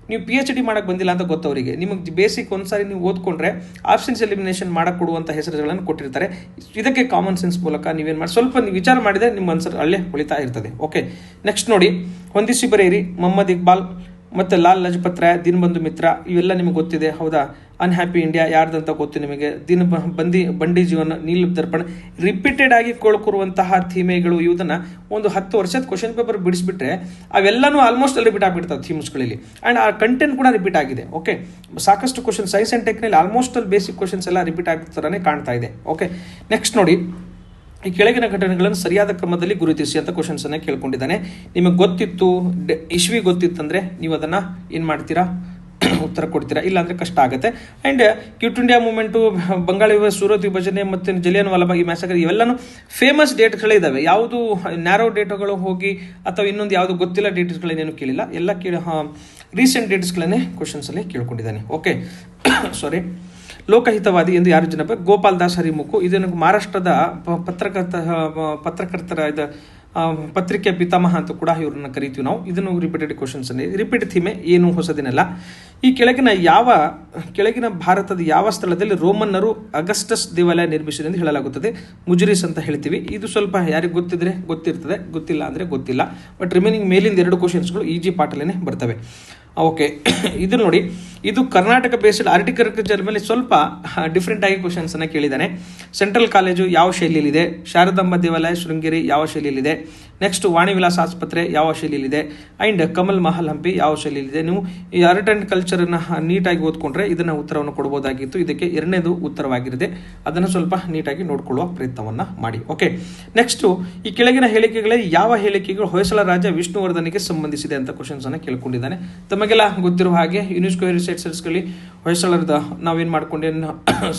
S1: ನೀವು PhD ಮಾಡಕ್ಕೆ ಬಂದಿಲ್ಲ ಅಂತ ಗೊತ್ತವರಿಗೆ, ನಿಮಗೆ ಬೇಸಿಕ್ ಒಂದ್ಸಾರಿ ನೀವು ಓದ್ಕೊಂಡ್ರೆ ಆಪ್ಷನ್ಸ್ ಎಲಿಮಿನೇಷನ್ ಮಾಡಕ್ಕೆ ಕೊಡುವಂಥ ಹೆಸರುಗಳನ್ನು ಕೊಟ್ಟಿರ್ತಾರೆ. ಇದಕ್ಕೆ ಕಾಮನ್ ಸೆನ್ಸ್ ಮೂಲಕ ನೀವೇನು ಮಾಡಿ ಸ್ವಲ್ಪ ನೀವು ವಿಚಾರ ಮಾಡಿದರೆ ನಿಮ್ಮ ಆನ್ಸರ್ ಅಲ್ಲೇ ಉಳಿತಾ ಇರ್ತದೆ. ಓಕೆ, ನೆಕ್ಸ್ಟ್ ನೋಡಿ, ಹೊಂದಿಸಿ ಬರೆಯಿರಿ. ಮೊಹಮ್ಮದ್ ಇಕ್ಬಾಲ್ ಮತ್ತು ಲಾಲ್ ಲಜಪತ್ ರಾಯ್, ದೀನಬಂಧು ಮಿತ್ರ, ಇವೆಲ್ಲ ನಿಮಗೆ ಗೊತ್ತಿದೆ, ಹೌದಾ? ಅನ್ಹ್ಯಾಪಿ ಇಂಡಿಯಾ ಯಾರ್ದಂತ ಗೊತ್ತು ನಿಮಗೆ. ಬಂಡಿ ಜೀವನ, ನೀಲ್ ದರ್ಪಣ, ರಿಪೀಟೆಡ್ ಆಗಿ ಕೊಳ್ಕುರುವಂತಹ ಥೀಮೆಗಳು. ಇವುದನ್ನು ಒಂದು 10 ವರ್ಷದ ಕ್ವಶನ್ ಪೇಪರ್ ಬಿಡಿಸ್ಬಿಟ್ರೆ ಅವೆಲ್ಲನೂ ಆಲ್ಮೋಸ್ಟ್ ರಿಪೀಟ್ ಆಗಿಬಿಡ್ತಾವೆ ಥೀಮ್ಸ್ಗಳಲ್ಲಿ. ಆ್ಯಂಡ್ ಆ ಕಂಟೆಂಟ್ ಕೂಡ ರಿಪೀಟ್ ಆಗಿದೆ. ಓಕೆ, ಸಾಕಷ್ಟು ಕ್ವಶನ್ ಸೈನ್ಸ್ ಆ್ಯಂಡ್ ಟೆಕ್ನಲ್ಲಿ ಆಲ್ಮೋಸ್ಟ್ ಬೇಸಿಕ್ ಕ್ವಶನ್ಸ್ ಎಲ್ಲ ರಿಪೀಟ್ ಆಗೋ ಥರನೇ ಕಾಣ್ತಾ ಇದೆ. ಓಕೆ, ನೆಕ್ಸ್ಟ್ ನೋಡಿ, ಈ ಕೆಳಗಿನ ಘಟನೆಗಳನ್ನು ಸರಿಯಾದ ಕ್ರಮದಲ್ಲಿ ಗುರುತಿಸಿ ಅಂತ ಕ್ವಶನ್ಸನ್ನು ಕೇಳ್ಕೊಂಡಿದ್ದಾನೆ. ನಿಮಗೆ ಗೊತ್ತಿತ್ತು, ಇಶ್ವಿ ಗೊತ್ತಿತ್ತಂದರೆ ನೀವು ಅದನ್ನು ಏನು ಮಾಡ್ತೀರಾ, ಉತ್ತರ ಕೊಡ್ತೀರಾ, ಇಲ್ಲಾಂದರೆ ಕಷ್ಟ ಆಗುತ್ತೆ. And quit India movement, Bengal Surat ವಿಭಜನೆ ಮತ್ತು ಜಲಿಯನ್ ವಾಲಾಬಾಗ್ ಮ್ಯಾಸಕರ್, ಇವೆಲ್ಲನೂ ಫೇಮಸ್ ಡೇಟ್ಗಳಿದ್ದಾವೆ. ಯಾವುದು ನ್ಯಾರೋ ಡೇಟ್ಗಳು ಹೋಗಿ ಅಥವಾ ಇನ್ನೊಂದು ಯಾವುದು ಗೊತ್ತಿಲ್ಲ ಡೇಟ್ಸ್ಗಳನ್ನೇನು ಕೇಳಿಲ್ಲ, ಎಲ್ಲ ರೀಸೆಂಟ್ ಡೇಟ್ಸ್ಗಳನ್ನೇ ಕ್ವಶನ್ಸಲ್ಲಿ ಕೇಳ್ಕೊಂಡಿದ್ದಾನೆ. ಓಕೆ, ಸಾರಿ. ಲೋಕಹಿತವಾದಿ ಎಂದು ಯಾರು ಜನಪ? ಗೋಪಾಲ್ ದಾಸ್ ಹರಿಮುಖು. ಇದನ್ನು ಮಹಾರಾಷ್ಟ್ರದ ಪತ್ರಕರ್ತರ ಪತ್ರಿಕೆ ಪಿತಾಮಹ ಅಂತ ಕೂಡ ಇವ್ರನ್ನ ಕರಿತೀವಿ ನಾವು. ಇದನ್ನು ರಿಪೀಟೆಡ್ ಕ್ವಶನ್ಸ್ ರಿಪೀಟ್ ಥೀಮೆ, ಏನು ಹೊಸದಿನಲ್ಲ. ಈ ಕೆಳಗಿನ ಭಾರತದ ಯಾವ ಸ್ಥಳದಲ್ಲಿ ರೋಮನ್ನರು ಅಗಸ್ಟಸ್ ದೇವಾಲಯ ನಿರ್ಮಿಸಿದೆ ಎಂದು ಹೇಳಲಾಗುತ್ತದೆ? ಮುಜುರಿಸ್ ಅಂತ ಹೇಳ್ತೀವಿ. ಇದು ಸ್ವಲ್ಪ ಯಾರಿಗೆ ಗೊತ್ತಿದ್ರೆ ಗೊತ್ತಿರ್ತದೆ, ಗೊತ್ತಿಲ್ಲ ಅಂದರೆ ಗೊತ್ತಿಲ್ಲ. ಬಟ್ ರಿಮೈನಿಂಗ್ ಮೇಲಿಂದ 2 ಕ್ವಶನ್ಸ್ಗಳು ಈಜಿ ಪಾರ್ಟಲ್ಲೇ ಬರ್ತವೆ. ಓಕೆ, ಇದು ನೋಡಿ, ಇದು ಕರ್ನಾಟಕ ಬೇಸ್ಡ್ ಆರ್ಟಿಕಲ್ಚರ್ ಮೇಲೆ ಸ್ವಲ್ಪ ಡಿಫ್ರೆಂಟ್ ಆಗಿ ಕ್ವಶನ್ಸನ್ನು ಕೇಳಿದ್ದಾನೆ. ಸೆಂಟ್ರಲ್ ಕಾಲೇಜು ಯಾವ ಶೈಲಿಯಲ್ಲಿದೆ? ಶಾರದಾಂಬ ದೇವಾಲಯ ಶೃಂಗೇರಿ ಯಾವ ಶೈಲಿಯಲ್ಲಿದೆ? ನೆಕ್ಸ್ಟ್ ವಾಣಿ ವಿಲಾಸ ಆಸ್ಪತ್ರೆ ಯಾವ ಶೈಲಿಯಲ್ಲಿದೆ? ಆ್ಯಂಡ್ ಕಮಲ್ ಮಹಲ್ ಹಂಪಿ ಯಾವ ಶೈಲಿಯಲ್ಲಿದೆ? ನೀವು ಈ ಆರ್ಟ್ ಆ್ಯಂಡ್ ಕಲ್ಚರನ್ನು ನೀಟಾಗಿ ಓದ್ಕೊಂಡ್ರೆ ಇದನ್ನು ಉತ್ತರವನ್ನು ಕೊಡ್ಬೋದಾಗಿತ್ತು. ಇದಕ್ಕೆ 2ನೇದು ಉತ್ತರವಾಗಿರುತ್ತೆ, ಅದನ್ನು ಸ್ವಲ್ಪ ನೀಟಾಗಿ ನೋಡ್ಕೊಳ್ಳುವ ಪ್ರಯತ್ನವನ್ನು ಮಾಡಿ. ಓಕೆ, ನೆಕ್ಸ್ಟು, ಈ ಕೆಳಗಿನ ಹೇಳಿಕೆಗಳೇ ಯಾವ ಹೇಳಿಕೆಗಳು ಹೊಯ್ಸಳ ರಾಜ ವಿಷ್ಣುವರ್ಧನಿಗೆ ಸಂಬಂಧಿಸಿದೆ ಅಂತ ಕ್ವಶನ್ಸನ್ನು ಕೇಳ್ಕೊಂಡಿದ್ದಾನೆ. ತಮಗೆಲ್ಲ ಗೊತ್ತಿರುವ ಹಾಗೆ ಯುನೆಸ್ಕೋ ಹೆರಿಟೇಜ್ ಸೈಟ್ಸ್ಗಳಲ್ಲಿ ಹೊಯ್ಸಳರದ ನಾವೇನು ಮಾಡ್ಕೊಂಡೆ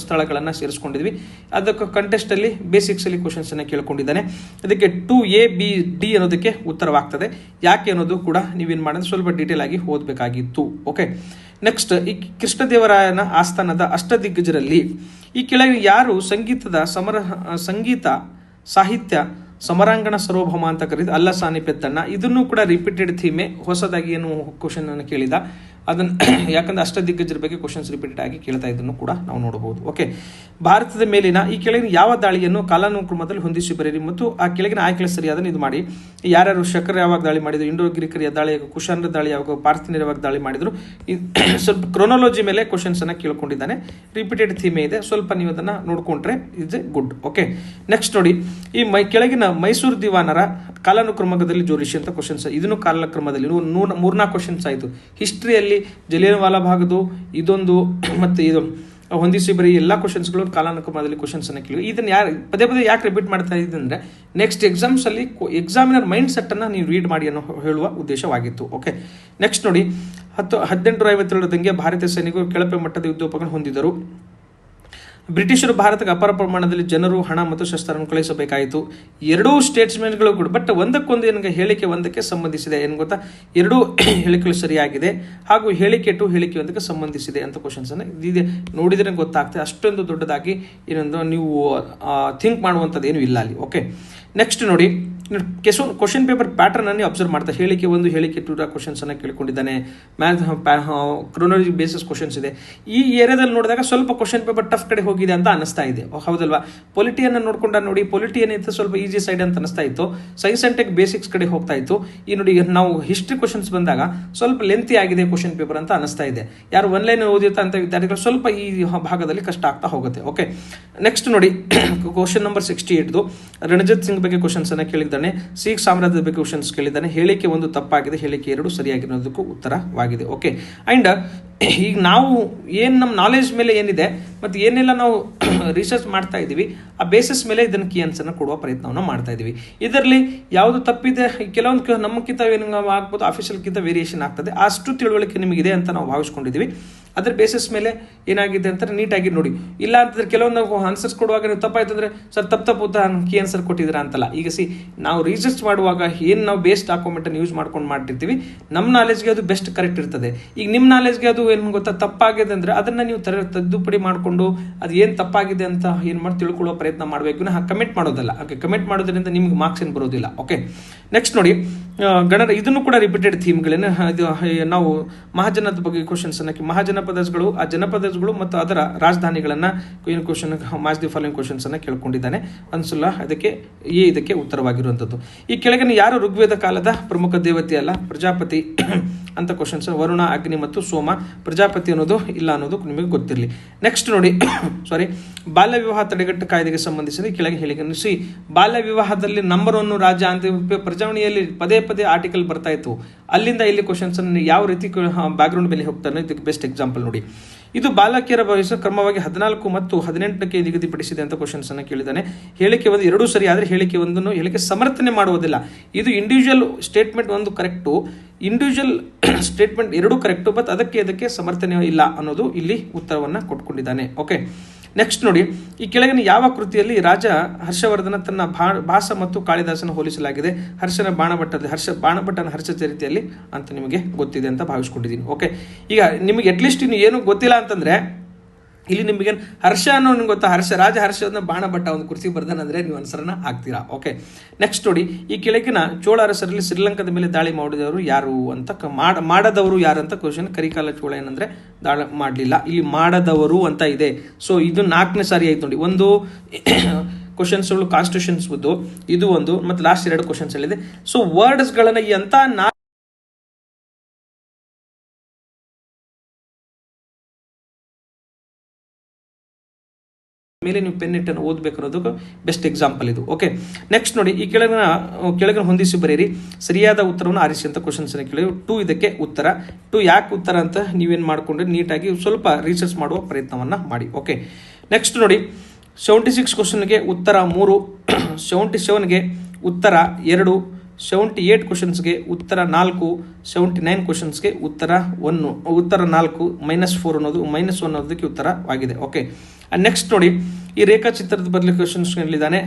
S1: ಸ್ಥಳಗಳನ್ನು ಸೇರಿಸ್ಕೊಂಡಿದ್ವಿ. ಅದಕ್ಕೆ ಕಂಟೆಸ್ಟಲ್ಲಿ ಬೇಸಿಕ್ಸಲ್ಲಿ ಕ್ವಶನ್ಸನ್ನು ಕೇಳ್ಕೊಂಡಿದ್ದಾನೆ. ಅದಕ್ಕೆ 2A, B, D ಅನ್ನೋದಕ್ಕೆ ಉತ್ತರವಾಗ್ತದೆ. ಯಾಕೆ ಅನ್ನೋದು ಕೂಡ ನೀವೇನು ಮಾಡೋದು ಸ್ವಲ್ಪ ಡೀಟೇಲ್ ಆಗಿ ಓದಬೇಕಾಗಿತ್ತು. ಓಕೆ, ನೆಕ್ಸ್ಟ್, ಈ ಕೃಷ್ಣದೇವರಾಯನ ಆಸ್ಥಾನದ ಅಷ್ಟದಿಗ್ಗಜರಲ್ಲಿ ಈ ಕೆಳಗೆ ಯಾರು ಸಂಗೀತ ಸಾಹಿತ್ಯ ಸಮರಾಂಗಣ ಸಾರ್ವಭೌಮ ಅಂತ ಕರೀದು? ಅಲ್ಲಸಾನಿ ಪೆತ್ತಣ್ಣ. ಇದನ್ನು ಕೂಡ ರಿಪೀಟೆಡ್ ಥೀಮೆ, ಹೊಸದಾಗಿ ಏನು ಕ್ವಶನ್ ಅನ್ನು ಕೇಳಿದ ಅದನ್ನು ಯಾಕಂದ್ರೆ ಅಷ್ಟದಿಗ್ಗಜರ ಬಗ್ಗೆ ಕ್ವಶನ್ಸ್ ರಿಪೀಟೆಡ್ ಆಗಿ ಕೇಳ್ತಾ ಇದನ್ನು ಕೂಡ ನಾವು ನೋಡಬಹುದು. ಓಕೆ, ಭಾರತದ ಮೇಲಿನ ಈ ಕೆಳಗಿನ ಯಾವ ದಾಳಿಯನ್ನು ಕಾಲಾನುಕ್ರಮದಲ್ಲಿ ಹೊಂದಿಸಿ ಬರೆಯಿರಿ ಮತ್ತು ಆ ಕೆಳಗಿನ ಆಯ್ಕೆ ಸರಿಯಾದನ್ನು ಇದು ಮಾಡಿ. ಯಾರ್ಯಾರು ಶಕರ್ ಯಾವಾಗ ದಾಳಿ ಮಾಡಿದ್ರು, ಇಂಡೋ ಗ್ರೀಕರಿಯ ದಾಳಿ, ಕುಶಾನರ ದಾಳಿ ಯಾವಾಗ, ಪಾರ್ಥಿನಿಯರು ಯಾವಾಗ ದಾಳಿ ಮಾಡಿದ್ರು, ಸ್ವಲ್ಪ ಕ್ರೊನಾಲಜಿ ಮೇಲೆ ಕ್ವಶನ್ಸ್ ಅನ್ನ ಕೇಳ್ಕೊಂಡಿದ್ದಾನೆ. ರಿಪೀಟೆಡ್ ಥೀಮೆ ಇದೆ, ಸ್ವಲ್ಪ ನೀವು ಅದನ್ನು ನೋಡ್ಕೊಂಡ್ರೆ ಇಸ್ ಗುಡ್. ಓಕೆ, ನೆಕ್ಸ್ಟ್ ನೋಡಿ, ಈ ಕೆಳಗಿನ ಮೈಸೂರು ದಿವಾನರ ಕಾಲಾನುಕ್ರಮದಲ್ಲಿ ಜೋಡಿಸಿ ಅಂತ ಕ್ವಶನ್ಸ್. ಇದನ್ನು ಕಾಲಕ್ರಮದಲ್ಲಿ 3-4 ಕ್ವಶನ್ಸ್ ಆಯಿತು. ಹಿಸ್ಟ್ರಿಯಲ್ಲಿ ಜಲಿಯನ್ ವಾಲಾಬಾಗ್ದು ಇದೊಂದು ಮತ್ತು ಇದು ಹೊಂದಿಸಿ ಬರೀ ಎಲ್ಲ ಕ್ವಶನ್ಸ್ಗಳು ಕಾಲಾನುಕ್ರಮದಲ್ಲಿ ಕ್ವಶನ್ಸನ್ನು ಕೇಳಿ. ಇದನ್ನು ಪದೇ ಯಾಕೆ ರಿಪೀಟ್ ಮಾಡ್ತಾ ಇದ್ದೀನಿ ಅಂದರೆ ನೆಕ್ಸ್ಟ್ ಎಕ್ಸಾಮ್ಸಲ್ಲಿ ಎಕ್ಸಾಮಿನರ್ ಮೈಂಡ್ ಸೆಟ್ಟನ್ನು ನೀವು ರೀಡ್ ಮಾಡಿ ಅನ್ನೋ ಹೇಳುವ ಉದ್ದೇಶವಾಗಿತ್ತು. ಓಕೆ, ನೆಕ್ಸ್ಟ್ ನೋಡಿ, 1852 ಭಾರತೀಯ ಸೈನಿಕರು ಕೆಳಪೆ ಮಟ್ಟದ ಯುದ್ಧೋಪಕರಣ ಹೊಂದಿದರು. ಬ್ರಿಟಿಷರು ಭಾರತಕ್ಕೆ ಅಪಾರ ಪ್ರಮಾಣದಲ್ಲಿ ಜನರು, ಹಣ ಮತ್ತು ಶಸ್ತ್ರವನ್ನು ಕಳುಹಿಸಬೇಕಾಯಿತು. 2 ಸ್ಟೇಟ್ಸ್ಮೆನ್ಗಳು ಕೂಡ, ಬಟ್ ಒಂದಕ್ಕೊಂದು ನನಗೆ ಹೇಳಿಕೆ ಒಂದಕ್ಕೆ ಸಂಬಂಧಿಸಿದೆ. ಏನು ಗೊತ್ತಾ, 2 ಹೇಳಿಕೆಗಳು ಸರಿಯಾಗಿದೆ ಹಾಗೂ ಹೇಳಿಕೆ 2 ಹೇಳಿಕೆ ಒಂದಕ್ಕೆ ಸಂಬಂಧಿಸಿದೆ ಅಂತ ಕ್ವಶನ್ಸನ್ನು ಇದೆ ನೋಡಿದರೆ ಗೊತ್ತಾಗ್ತದೆ. ಅಷ್ಟೊಂದು ದೊಡ್ಡದಾಗಿ ಏನೊಂದು ನೀವು ಥಿಂಕ್ ಮಾಡುವಂಥದ್ದು ಏನೂ ಇಲ್ಲ ಅಲ್ಲಿ. ಓಕೆ, ನೆಕ್ಸ್ಟ್ ನೋಡಿ, ಕ್ವಶನ್ ಪೇಪರ್ ಪ್ಯಾಟರ್ನ್ ಅನ್ನು ಅಬ್ಸರ್ವ್ ಮಾಡ್ತಾ ಹೇಳಿಕೆ 1 ಹೇಳಿಕೆ 2 ಕ್ವಶನ್ಸನ್ನು ಕೇಳ್ಕೊಂಡಿದ್ದಾನೆ. ಕ್ರೊನಾಲಜಿ ಬೇಸಿಸ್ ಕ್ವಶನ್ಸ್ ಇದೆ. ಈ ಏರಿಯಾದಲ್ಲಿ ನೋಡಿದಾಗ ಸ್ವಲ್ಪ ಕ್ವಶನ್ ಪೇಪರ್ ಟಫ್ ಕಡೆ ಹೋಗಿದೆ ಅಂತ ಅನಿಸ್ತಾ ಇದೆ, ಹೌದಲ್ವಾ? ಪೊಲಿಟಿಯನ್ನು ನೋಡ್ಕೊಂಡ ನೋಡಿ, ಪೊಲಿಟಿ ಏನಿತ್ತು ಸ್ವಲ್ಪ ಈಸಿ ಸೈಡ್ ಅಂತ ಅನಿಸ್ತಾ ಇತ್ತು. ಸೈನ್ಸ್ ಆ್ಯಂಡ್ ಟೆಕ್ ಬೇಸಿಕ್ಸ್ ಕಡೆ ಹೋಗ್ತಾ ಇತ್ತು. ಈ ನೋಡಿ, ನಾವು ಹಿಸ್ಟ್ರಿ ಕ್ವಶನ್ಸ್ ಬಂದಾಗ ಸ್ವಲ್ಪ ಲೆಂತಿ ಆಗಿದೆ ಕ್ವಶನ್ ಪೇಪರ್ ಅಂತ ಅನಿಸ್ತಾ ಇದೆ. ಯಾರು ಒನ್ಲೈನ್ ಓದಿರ್ತಾ ಅಂತ ವಿದ್ಯಾರ್ಥಿಗಳು ಸ್ವಲ್ಪ ಈ ಭಾಗದಲ್ಲಿ ಕಷ್ಟ ಆಗ್ತಾ ಹೋಗುತ್ತೆ. ಓಕೆ, ನೆಕ್ಸ್ಟ್ ನೋಡಿ, ಕ್ವಶನ್ ನಂಬರ್ 68 ರಣಜಿತ್ ಸಿಂಗ್ ಬಗ್ಗೆ ಕ್ವಶನ್ಸ್ ಅನ್ನು ಕೇಳಿದ್ದಾನೆ. ಸಿಖ್ ಸಾಮ್ರಾಜ್ಯದ ಬಗ್ಗೆ ಕ್ವಶನ್ಸ್ ಕೇಳಿದ್ದಾನೆ. ಹೇಳಿಕೆ 1 ತಪ್ಪಾಗಿದೆ, ಹೇಳಿಕೆ 2 ಸರಿಯಾಗಿರೋದಕ್ಕೂ ಉತ್ತರವಾಗಿದೆ. ಓಕೆ, ಅಂಡ್ ಈಗ ನಾವು ಏನು ನಮ್ಮ ನಾಲೆಜ್ ಮೇಲೆ ಏನಿದೆ ಮತ್ತು ಏನೆಲ್ಲ ನಾವು ರಿಸರ್ಚ್ ಮಾಡ್ತಾ ಇದ್ದೀವಿ ಆ ಬೇಸಿಸ್ ಮೇಲೆ ಇದನ್ನು ಕೀ ಆನ್ಸರ್ನ ಕೊಡುವ ಪ್ರಯತ್ನವನ್ನು ಮಾಡ್ತಾ ಇದ್ದೀವಿ. ಇದರಲ್ಲಿ ಯಾವುದು ತಪ್ಪಿದೆ, ಕೆಲವೊಂದು ನಮ್ಮಕ್ಕಿಂತ ಏನು ಆಗ್ಬೋದು, ಆಫೀಷಿಯಲ್ಗಿಂತ ವೇರಿಯೇಷನ್ ಆಗ್ತದೆ. ಅಷ್ಟು ತಿಳುವಳಿಕೆ ನಿಮಗಿದೆ ಅಂತ ನಾವು ಭಾವಿಸ್ಕೊಂಡಿದ್ದೀವಿ. ಅದ್ರ ಬೇಸಿಸ್ ಮೇಲೆ ಏನಾಗಿದೆ ಅಂತ ನೀಟಾಗಿ ನೋಡಿ. ಇಲ್ಲ ಅಂತಂದ್ರೆ ಕೆಲವೊಂದು ನಾವು ಆನ್ಸರ್ಸ್ ಕೊಡುವಾಗ ನೀವು ತಪ್ಪಾಯ್ತಂದ್ರೆ ಸರ್ ತಪ್ಪು ಕೀ ಆನ್ಸರ್ ಕೊಟ್ಟಿದ್ದೀರಾ ಅಂತಲ್ಲ. ಈಗ ನಾವು ರಿಸರ್ಚ್ ಮಾಡುವಾಗ ಏನು ನಾವು ಬೇಸ್ಡ್ ಡಾಕ್ಯುಮೆಂಟನ್ನು ಯೂಸ್ ಮಾಡ್ಕೊಂಡು ಮಾಡಿರ್ತೀವಿ, ನಮ್ಮ ನಾಲೆಜ್ಗೆ ಅದು ಬೆಸ್ಟ್ ಕರೆಕ್ಟ್ ಇರ್ತದೆ. ಈಗ ನಿಮ್ಮ ನಾಲೆಜ್ಗೆ ಅದು ಏನು ಗೊತ್ತಾ ತಪ್ಪಾಗಿದೆ ಅಂದರೆ ಅದನ್ನು ನೀವು ತಿದ್ದುಪಡಿ ಮಾಡಿಕೊಂಡು ಅದು ಏನು ತಪ್ಪಾಗಿದೆ ಅಂತ ಏನು ಮಾಡಿ ತಿಳ್ಕೊಳ್ಳೋ ಪ್ರಯತ್ನ ಮಾಡಬೇಕು, ಕಮೆಂಟ್ ಮಾಡೋದಲ್ಲ. ಓಕೆ, ಕಮೆಂಟ್ ಮಾಡೋದ್ರಿಂದ ನಿಮ್ಗೆ ಮಾರ್ಕ್ಸ್ ಏನು ಬರೋದಿಲ್ಲ. ಓಕೆ, ನೆಕ್ಸ್ಟ್ ನೋಡಿ, ಇದನ್ನು ಕೂಡ ರಿಪೀಟೆಡ್ ಥೀಮ್ಗಳೇನು, ಇದು ನಾವು ಮಹಾಜನದ ಬಗ್ಗೆ ಕ್ವಶನ್ಸ್ ಅನ್ನಕ್ಕೆ ಮಹಾಜನಪದಗಳು, ಆ ಜನಪದಗಳು ಮತ್ತು ಅದರ ರಾಜಧಾನಿಗಳನ್ನು ಏನು question match the following questions ಅನ್ನು ಕೇಳ್ಕೊಂಡಿದ್ದಾನೆ. ಅನ್ಸುಲ್ಲ ಅದಕ್ಕೆ ಇದಕ್ಕೆ ಉತ್ತರವಾಗಿರುವಂಥದ್ದು. ಈ ಕೆಳಗಿನ ಯಾರು ಋಗ್ವೇದ ಕಾಲದ ಪ್ರಮುಖ ದೇವತೆ ಅಲ್ಲ? ಪ್ರಜಾಪತಿ ಅಂತ ಕ್ವಶನ್ಸ್. ವರುಣ, ಅಗ್ನಿ ಮತ್ತು ಸೋಮ. ಪ್ರಜಾಪತಿ ಅನ್ನೋದು ಇಲ್ಲ ಅನ್ನೋದು ನಿಮಗೆ ಗೊತ್ತಿರಲಿ. ನೆಕ್ಸ್ಟ್ ನೋಡಿ, ಸಾರಿ, ಬಾಲ್ಯ ವಿವಾಹ ತಡೆಗಟ್ಟು ಕಾಯ್ದೆಗೆ ಸಂಬಂಧಿಸಿದ ಕೆಳಗೆ ಹೇಳಿಕೆ. ಬಾಲ್ಯ ವಿವಾಹದಲ್ಲಿ ನಂಬರ್ 1 ರಾಜ್ಯ ಅಂತ ಪ್ರಜಾವಣೆಯಲ್ಲಿ ಪದೇ ಪದೇ ಆರ್ಟಿಕಲ್ ಬರ್ತಾ ಇತ್ತು. ಅಲ್ಲಿಂದ ಇಲ್ಲಿ ಕ್ವಶನ್ಸ್ ಅನ್ನು ಯಾವ ರೀತಿ ಬ್ಯಾಕ್ಗ್ರೌಂಡ್ ಮೇಲೆ ಹೋಗ್ತಾನೆ ಇದಕ್ಕೆ ಬೆಸ್ಟ್ ಎಕ್ಸಾಂಪಲ್ ನೋಡಿ. ಇದು ಬಾಲಕಿಯರ ವಯಸ್ಸು ಕ್ರಮವಾಗಿ 14 ಮತ್ತು 18ಕ್ಕೆ ನಿಗದಿಪಡಿಸಿದೆ ಅಂತ ಕ್ವಶನ್ಸ್ ಅನ್ನು ಕೇಳಿದ್ದಾನೆ. ಹೇಳಿಕೆ ಒಂದು ಎರಡೂ ಸರಿ, ಆದರೆ ಹೇಳಿಕೆ ಒಂದನ್ನು ಹೇಳಿಕೆ ಸಮರ್ಥನೆ ಮಾಡುವುದಿಲ್ಲ. ಇದು ಇಂಡಿವಿಜುವಲ್ ಸ್ಟೇಟ್ಮೆಂಟ್ ಒಂದು ಕರೆಕ್ಟು, ಇಂಡಿವಿಜುವಲ್ ಸ್ಟೇಟ್ಮೆಂಟ್ ಎರಡೂ ಕರೆಕ್ಟು, ಬಟ್ ಅದಕ್ಕೆ ಸಮರ್ಥನೆ ಇಲ್ಲ ಅನ್ನೋದು ಇಲ್ಲಿ ಉತ್ತರವನ್ನು ಕೊಟ್ಕೊಂಡಿದ್ದಾನೆ. ಓಕೆ, ನೆಕ್ಸ್ಟ್ ನೋಡಿ, ಈ ಕೆಳಗಿನ ಯಾವ ಕೃತಿಯಲ್ಲಿ ರಾಜ ಹರ್ಷವರ್ಧನ ತನ್ನ ಭಾಸ ಮತ್ತು ಕಾಳಿದಾಸನ ಹೋಲಿಸಲಾಗಿದೆ? ಬಾಣಭಟ್ಟನ ಹರ್ಷಚರಿತೆಯಲ್ಲಿ ಅಂತ ನಿಮಗೆ ಗೊತ್ತಿದೆ ಅಂತ ಭಾವಿಸ್ಕೊಂಡಿದ್ದೀನಿ. ಓಕೆ, ಈಗ ನಿಮಗೆ ಅಟ್ಲೀಸ್ಟ್ ಇನ್ನು ಏನು ಗೊತ್ತಿಲ್ಲ ಅಂತಂದ್ರೆ ಇಲ್ಲಿ ನಿಮಗೆ ಹರ್ಷ ಅನ್ನೋ ನಿಮ್ಗೆ ಗೊತ್ತಾ? ರಾಜ ಹರ್ಷವರ್ಧನ ಬಾಣಭಟ್ಟ ಒಂದು ಕೃತಿ ಬರ್ದಾನಂದ್ರೆ ನೀವು ಅನ್ಸರನ್ನ ಆಗ್ತೀರಾ. ಓಕೆ, ನೆಕ್ಸ್ಟ್ ನೋಡಿ, ಈ ಕೆಳಗಿನ ಚೋಳ ಅರಸರಲ್ಲಿ ಶ್ರೀಲಂಕಾದ ಮೇಲೆ ದಾಳಿ ಮಾಡಿದವರು ಯಾರು ಅಂತ ಮಾಡದವರು ಯಾರು ಅಂತ ಕ್ವಶನ್. ಕರಿಕಾಲ ಚೋಳ ಏನಂದ್ರೆ ದಾಳಿ ಮಾಡಲಿಲ್ಲ, ಇಲ್ಲಿ ಮಾಡದವರು ಅಂತ ಇದೆ. ಸೊ ಇದು 4ನೇ ಸಾರಿ ಆಯ್ತು ನೋಡಿ. ಒಂದು ಕ್ವಶನ್ಸ್ಗಳು ಕಾನ್ಸ್ಟಿಟ್ಯೂಷನ್ಸ್ ಇದು ಒಂದು, ಮತ್ತು ಲಾಸ್ಟ್ 2 ಕ್ವಶನ್ಸ್ ಹೇಳಿದೆ. ಸೊ ವರ್ಡ್ಸ್ಗಳನ್ನ ಈ ಅಂತ ಮೇಲೆ ನೀವು ಪೆನ್ ಇಟ್ಟನ್ನು ಓದಬೇಕು ಅನ್ನೋದಕ್ಕೆ ಬೆಸ್ಟ್ ಎಕ್ಸಾಂಪಲ್ ಇದು. ಓಕೆ, ನೆಕ್ಸ್ಟ್ ನೋಡಿ, ಈ ಕೆಳಗಿನ ಹೊಂದಿಸಿ ಬರೀರಿ, ಸರಿಯಾದ ಉತ್ತರವನ್ನು ಆರಿಸಿ ಅಂತ ಕ್ವಶನ್ಸ್ ಕೇಳಿ. 2 ಇದಕ್ಕೆ ಉತ್ತರ. 2 ಯಾಕೆ ಉತ್ತರ ಅಂತ ನೀವೇನು ಮಾಡಿಕೊಂಡ್ರೆ ನೀಟಾಗಿ ಸ್ವಲ್ಪ ರಿಸರ್ಚ್ ಮಾಡುವ ಪ್ರಯತ್ನವನ್ನು ಮಾಡಿ. ಓಕೆ, ನೆಕ್ಸ್ಟ್ ನೋಡಿ, 76 ಕ್ವಶನ್ಗೆ ಉತ್ತರ 3, 77ಗೆ ಉತ್ತರ 2, 78 ಕ್ವಶನ್ಸ್ಗೆ ಉತ್ತರ 4, 79 ಕ್ವಶನ್ಸ್ಗೆ ಉತ್ತರ 1, ಉತ್ತರ 4, -4 ಅನ್ನೋದು -1 ಅನ್ನೋದಕ್ಕೆ ಉತ್ತರವಾಗಿದೆ. ಓಕೆ, ನೆಕ್ಸ್ಟ್ ನೋಡಿ, ಈ ರೇಖಾಚಿತ್ರದ ಬದಲು ಕ್ವಶನ್ಸ್ ಹೇಳಿದ್ದಾನೆ.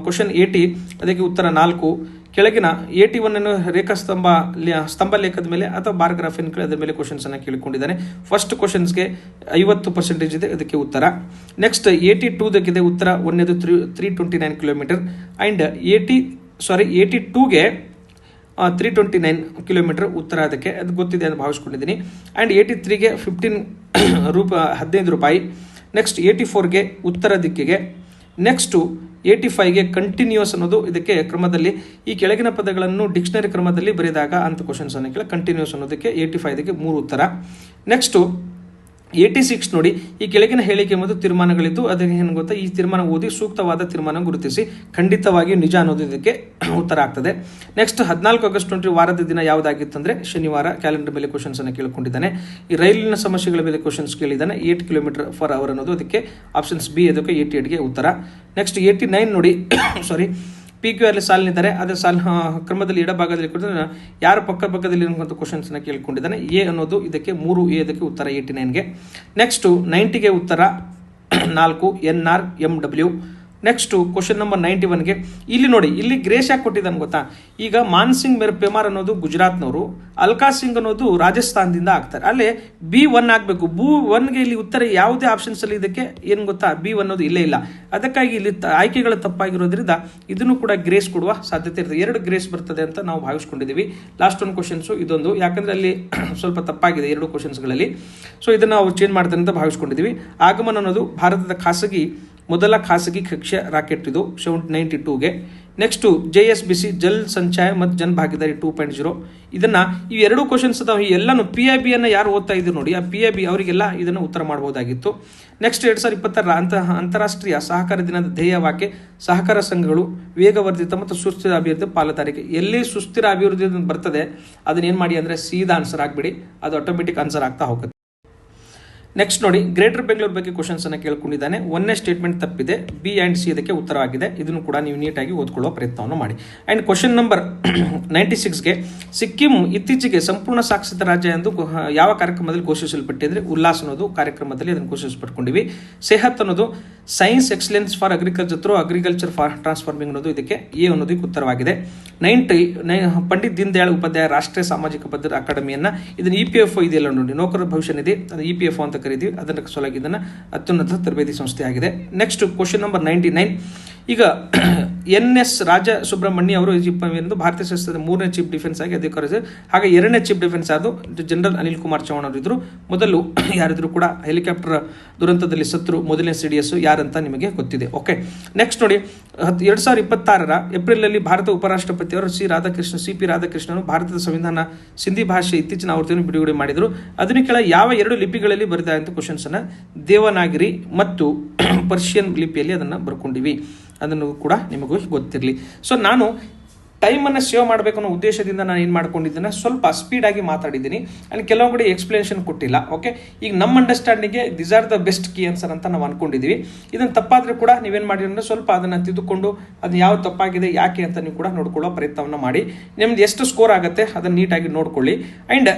S1: ಕ್ವಶನ್ 80 ಅದಕ್ಕೆ ಉತ್ತರ 4. ಕೆಳಗಿನ 81 ರೇಖಾ ಸ್ತಂಭ ಲೇಖದ ಮೇಲೆ ಅಥವಾ ಬಾರ್ಗ್ರಾಫ್ ಅದರ ಮೇಲೆ ಕ್ವಶನ್ಸ್ ಅನ್ನು ಕೇಳಿಕೊಂಡಿದ್ದಾನೆ. ಫಸ್ಟ್ ಕ್ವಶನ್ಸ್ಗೆ 50% ಇದೆ, ಅದಕ್ಕೆ ಉತ್ತರ. ನೆಕ್ಸ್ಟ್ 82 ಉತ್ತರ 329 ಕಿಲೋಮೀಟರ್ ಆ್ಯಂಡ್ 82ಗೆ 329 ಕಿಲೋಮೀಟರ್ ಉತ್ತರ ಅದಕ್ಕೆ, ಅದು ಗೊತ್ತಿದೆ ಅಂತ ಭಾವಿಸ್ಕೊಂಡಿದ್ದೀನಿ. ಆ್ಯಂಡ್ 83ಗೆ 15 ರೂಪಾಯಿ. ನೆಕ್ಸ್ಟ್ 84ಗೆ ಉತ್ತರ ದಿಕ್ಕಿಗೆ. ನೆಕ್ಸ್ಟು 85ಗೆ ಕಂಟಿನ್ಯೂಸ್ ಅನ್ನೋದು ಇದಕ್ಕೆ ಕ್ರಮದಲ್ಲಿ ಈ ಕೆಳಗಿನ ಪದಗಳನ್ನು ಡಿಕ್ಷನರಿ ಕ್ರಮದಲ್ಲಿ ಬರೆದಾಗ ಅಂತ ಕ್ವಶನ್ಸ್ ಅನ್ನು ಕೇಳಿ. ಕಂಟಿನ್ಯೂಸ್ ಅನ್ನೋದಕ್ಕೆ 85ಗೆ 3 ಉತ್ತರ. ನೆಕ್ಸ್ಟು 86 ನೋಡಿ, ಈ ಕೆಳಗಿನ ಹೇಳಿಕೆ ಮತ್ತು ತೀರ್ಮಾನಗಳಿದ್ದು ಅದಕ್ಕೆ ಏನು ಗೊತ್ತಾ? ಈ ತೀರ್ಮಾನ ಓದಿ ಸೂಕ್ತವಾದ ತೀರ್ಮಾನ ಗುರುತಿಸಿ, ಖಂಡಿತವಾಗಿಯೂ ನಿಜ ಅನ್ನೋದು ಇದಕ್ಕೆ ಉತ್ತರ ಆಗ್ತದೆ. ನೆಕ್ಸ್ಟ್ 14 ಆಗಸ್ಟ್ ವಾರದ ದಿನ ಯಾವುದಾಗಿತ್ತು ಅಂದರೆ ಶನಿವಾರ. ಕ್ಯಾಲೆಂಡರ್ ಮೇಲೆ ಕ್ವಶನ್ಸ್ ಅನ್ನು ಕೇಳಿಕೊಂಡಿದ್ದಾನೆ. ಈ ರೈಲಿನ ಸಮಸ್ಯೆಗಳ ಮೇಲೆ ಕ್ವಶನ್ಸ್ ಕೇಳಿದ್ದಾನೆ. 8 km/h ಅನ್ನೋದು ಅದಕ್ಕೆ ಆಪ್ಷನ್ಸ್ ಬಿ, ಅದಕ್ಕೆ 88ಗೆ ಉತ್ತರ. ನೆಕ್ಸ್ಟ್ 89 ನೋಡಿ, ಸಾರಿ, PQ ಸಾಲಿನಿದ್ದಾರೆ, ಅದರ ಕ್ರಮದಲ್ಲಿ ಎಡಭಾಗದಲ್ಲಿ ಕೊಟ್ಟಿದ್ದಾನೆ. ಯಾರ ಪಕ್ಕದಲ್ಲಿ ಇರುವಂಥ ಕ್ವಶನ್ಸ್ ಅನ್ನು ಕೇಳಿಕೊಂಡಿದ್ದಾನೆ. ಎ ಅನ್ನೋದು ಇದಕ್ಕೆ 3, ಅದಕ್ಕೆ ಉತ್ತರ 89ಗೆ. ನೆಕ್ಸ್ಟು 90ಗೆ ಉತ್ತರ 4, NR MW. Next question number 91ಗೆ ಇಲ್ಲಿ ನೋಡಿ, ಇಲ್ಲಿ ಗ್ರೇಸ್ ಯಾಕೆ ಕೊಟ್ಟಿದ್ದಾನೆ ಗೊತ್ತಾ? ಈಗ ಮಾನ್ಸಿಂಗ್ ಪೆಮಾರ್ ಅನ್ನೋದು ಗುಜರಾತ್ನವರು, ಅಲ್ಕಾ ಸಿಂಗ್ ಅನ್ನೋದು ರಾಜಸ್ಥಾನದಿಂದ ಆಗ್ತಾರೆ. ಅಲ್ಲೇ B1 ಆಗಬೇಕು. B1ಗೆ ಇಲ್ಲಿ ಉತ್ತರ ಯಾವುದೇ ಆಪ್ಷನ್ಸಲ್ಲಿ ಇದಕ್ಕೆ ಏನು ಗೊತ್ತಾ? B1 ಅನ್ನೋದು ಇಲ್ಲೇ ಇಲ್ಲ. ಅದಕ್ಕಾಗಿ ಇಲ್ಲಿ ಆಯ್ಕೆಗಳು ತಪ್ಪಾಗಿರೋದ್ರಿಂದ ಇದನ್ನು ಕೂಡ ಗ್ರೇಸ್ ಕೊಡುವ ಸಾಧ್ಯತೆ ಇರ್ತದೆ. 2 ಗ್ರೇಸ್ ಬರ್ತದೆ ಅಂತ ನಾವು ಭಾವಿಸ್ಕೊಂಡಿದ್ದೀವಿ. ಲಾಸ್ಟ್ 1 ಕ್ವಶನ್ಸು ಇದೊಂದು, ಯಾಕಂದರೆ ಅಲ್ಲಿ ಸ್ವಲ್ಪ ತಪ್ಪಾಗಿದೆ 2 ಕ್ವಶನ್ಸ್ಗಳಲ್ಲಿ. ಸೊ ಇದನ್ನು ನಾವು ಚೇಂಜ್ ಮಾಡ್ತಾರೆ ಅಂತ ಭಾವಿಸ್ಕೊಂಡಿದ್ದೀವಿ. ಆಗಮನ ಅನ್ನೋದು ಭಾರತದ ಮೊದಲ ಖಾಸಗಿ ಕಕ್ಷೆ ರಾಕೆಟ್ ಇದು 92ಗೆ. ನೆಕ್ಸ್ಟು JSBC ಜಲ್ ಸಂಚಯ ಮತ್ತು ಜನ್ ಭಾಗಿದಾರಿ 2.0 ಇದನ್ನು ಈ ಎರಡು ಕ್ವಶನ್ಸ್ ಅದಾವೆ. ಈ ಎಲ್ಲನೂ PIB ಅನ್ನು ಯಾರು ಓದ್ತಾ ಇದ್ರು ನೋಡಿ, ಆ PIB ಅವರಿಗೆಲ್ಲ ಇದನ್ನು ಉತ್ತರ ಮಾಡ್ಬೋದಾಗಿತ್ತು. ನೆಕ್ಸ್ಟ್ 2026 ಅಂತಾರಾಷ್ಟ್ರೀಯ ಸಹಕಾರ ದಿನದ ಧ್ಯೇಯವಾಕ್ಯ ಸಹಕಾರ ಸಂಘಗಳು ವೇಗವರ್ಧಿತ ಮತ್ತು ಸುಸ್ಥಿರ ಅಭಿವೃದ್ಧಿ ಪಾಲುದಾರಿಕೆ. ಎಲ್ಲಿ ಸುಸ್ಥಿರ ಅಭಿವೃದ್ಧಿ ಬರ್ತದೆ ಅದನ್ನೇನು ಮಾಡಿ ಅಂದರೆ ಸೀದಾ ಆನ್ಸರ್ ಆಗಿಬಿಡಿ, ಅದು ಆಟೋಮೆಟಿಕ್ ಆನ್ಸರ್ ಆಗ್ತಾ ಹೋಗುತ್ತೆ. ನೆಕ್ಸ್ಟ್ ನೋಡಿ, ಗ್ರೇಟರ್ ಬೆಂಗಳೂರು ಬಗ್ಗೆ ಕ್ವಶನ್ಸ್ ಅನ್ನು ಕೇಳ್ಕೊಂಡಿದ್ದಾನೆ. ಒಂದನೇ ಸ್ಟೇಟ್ಮೆಂಟ್ ತಪ್ಪಿದೆ, B ಆ್ಯಂಡ್ C ಇದಕ್ಕೆ ಉತ್ತರವಾಗಿದೆ. ಇದನ್ನು ಕೂಡ ನೀವು ನೀಟಾಗಿ ಓದ್ಕೊಳ್ಳೋ ಪ್ರಯತ್ನವನ್ನು ಮಾಡಿ. ಆ್ಯಂಡ್ ಕ್ವಶನ್ ನಂಬರ್ 96ಗೆ ಸಿಕ್ಕಿಂ ಇತ್ತೀಚೆಗೆ ಸಂಪೂರ್ಣ ಸಾಕ್ಷರತಾ ರಾಜ್ಯ ಎಂದು ಯಾವ ಕಾರ್ಯಕ್ರಮದಲ್ಲಿ ಘೋಷಿಸಲ್ಪಟ್ಟಿದ್ರೆ ಉಲ್ಲಾಸ್ ಅನ್ನೋದು ಕಾರ್ಯಕ್ರಮದಲ್ಲಿ ಅದನ್ನು ಘೋಷಿಸಲ್ಪಟ್ಕೊಂಡಿವಿ. ಸೆಹತ್ ಅನ್ನೋದು science excellence for agriculture through agriculture for transforming ಅನ್ನೋದು ಇದಕ್ಕೆ A ಅನ್ನೋದಕ್ಕೆ ಉತ್ತರವಾಗಿದೆ. ಪಂಡಿತ್ ದೀನ್ ದಯಾಳ್ ಉಪಾಧ್ಯಾಯ ರಾಷ್ಟ್ರೀಯ ಸಾಮಾಜಿಕ ಭದ್ರತಾ ಅಕಾಡೆಮಿಯನ್ನು ಇದನ್ನು EPFO ಇದೆಯಲ್ಲ ನೋಡಿ, ನೌಕರರ ಭವಿಷ್ಯ ನಿಧಿ, ಅದು EPFO ಅಂತ ಕರೀತೀವಿ. ಅದರ ಸಲುವಾಗಿ ಇದನ್ನು ಅತ್ಯುನ್ನತ ತರಬೇತಿ ಸಂಸ್ಥೆ ಆಗಿದೆ. Next question number 99. ಈಗ NS ರಾಜ ಸುಬ್ರಹ್ಮಣ್ಯ ಅವರು ಎಂದು ಭಾರತೀಯ ಸೈನ್ಯದ 3ನೇ ಚೀಫ್ ಡಿಫೆನ್ಸ್ ಆಗಿ ಅಧಿಕಾರಿಸಿದರು. ಹಾಗೆ 2ನೇ ಚೀಫ್ ಡಿಫೆನ್ಸ್ ಆದ ಜನರಲ್ ಅನಿಲ್ ಕುಮಾರ್ ಚೌಹಾಣ್ ಅವರು ಇದ್ರು. ಮೊದಲು ಯಾರಿದ್ರು ಕೂಡ ಹೆಲಿಕಾಪ್ಟರ್ ದುರಂತದಲ್ಲಿ ಸತ್ರು ಮೊದಲನೇ CDS ಯಾರಂತ ನಿಮಗೆ ಗೊತ್ತಿದೆ. ಓಕೆ, ನೆಕ್ಸ್ಟ್ ನೋಡಿ, 2026 ಏಪ್ರಿಲಲ್ಲಿ ಭಾರತ ಉಪರಾಷ್ಟ್ರಪತಿಯವರು CP ರಾಧಾಕೃಷ್ಣನ್ ಭಾರತದ ಸಂವಿಧಾನ ಸಿಂಧಿ ಭಾಷೆ ಇತ್ತೀಚಿನ ಆವೃತ್ತಿಯನ್ನು ಬಿಡುಗಡೆ ಮಾಡಿದರು. ಅದನ್ನು ಕೆಳ ಯಾವ 2 ಲಿಪಿಗಳಲ್ಲಿ ಬರೆದ ಅಂತ ಕ್ವಶನ್ಸ್ ಅನ್ನ ದೇವನಾಗರಿ ಮತ್ತು ಪರ್ಷಿಯನ್ ಲಿಪಿಯಲ್ಲಿ ಅದನ್ನು ಬರ್ಕೊಂಡಿವಿ. ಅದನ್ನು ಕೂಡ ನಿಮಗೂ ಗೊತ್ತಿರಲಿ. ಸೊ ನಾನು ಟೈಮನ್ನು ಸೇವ್ ಮಾಡಬೇಕು ಅನ್ನೋ ಉದ್ದೇಶದಿಂದ ನಾನು ಏನು ಮಾಡ್ಕೊಂಡಿದ್ದೇನೆ, ಸ್ವಲ್ಪ ಸ್ಪೀಡಾಗಿ ಮಾತಾಡಿದ್ದೀನಿ ಆ್ಯಂಡ್ ಕೆಲವೊಂದು ಕಡೆ ಎಕ್ಸ್ಪ್ಲನೇಷನ್ ಕೊಟ್ಟಿಲ್ಲ. ಓಕೆ, ಈಗ ನಮ್ಮ ಅಂಡರ್ಸ್ಟ್ಯಾಂಡಿಂಗ್ಗೆ this are the best key answer ಅಂತ ನಾವು ಅಂದ್ಕೊಂಡಿದ್ದೀವಿ. ಇದನ್ನು ತಪ್ಪಾದರೆ ಕೂಡ ನೀವೇನು ಮಾಡಿ ಅಂದರೆ ಸ್ವಲ್ಪ ಅದನ್ನು ತಿದ್ದುಕೊಂಡು ಅದು ಯಾವ ತಪ್ಪಾಗಿದೆ ಯಾಕೆ ಅಂತ ನೀವು ಕೂಡ ನೋಡ್ಕೊಳ್ಳೋ ಪ್ರಯತ್ನವನ್ನು ಮಾಡಿ. ನಿಮ್ದು ಎಷ್ಟು ಸ್ಕೋರ್ ಆಗುತ್ತೆ ಅದನ್ನು ನೀಟಾಗಿ ನೋಡ್ಕೊಳ್ಳಿ. ಆ್ಯಂಡ್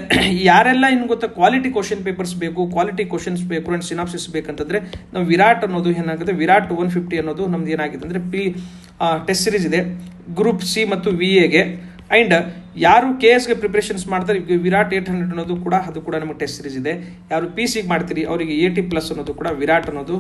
S1: ಯಾರೆಲ್ಲ ಇನ್ನು ಗೊತ್ತಾ ಕ್ವಾಲಿಟಿ ಕ್ವಶನ್ ಪೇಪರ್ಸ್ ಬೇಕು, ಕ್ವಾಲಿಟಿ ಕ್ವಶನ್ಸ್ ಬೇಕು ಆ್ಯಂಡ್ ಸಿನಾಪ್ಸಿಸ್ ಬೇಕಂತಂದರೆ ನಾವು ವಿರಾಟ್ ಅನ್ನೋದು ಏನಾಗುತ್ತೆ, ವಿರಾಟ್ 150 ಅನ್ನೋದು ನಮ್ದು ಏನಾಗಿದೆ ಅಂದರೆ ಟೆಸ್ಟ್ ಸಿರೀಸ್ ಇದೆ ಗ್ರೂಪ್ C ಮತ್ತು VAಗೆ. ಆ್ಯಂಡ್ ಯಾರು KSಗೆ ಪ್ರಿಪ್ರೇಷನ್ಸ್ ಮಾಡ್ತಾರೆ ವಿರಾಟ್ 800 ಅನ್ನೋದು ಕೂಡ ಅದು ಕೂಡ ನಮಗೆ ಟೆಸ್ಟ್ ಸಿರೀಸ್ ಇದೆ. ಯಾರು PCಗೆ ಮಾಡ್ತೀರಿ ಅವರಿಗೆ 80+ ಅನ್ನೋದು ಕೂಡ ವಿರಾಟ್ ಅನ್ನೋದು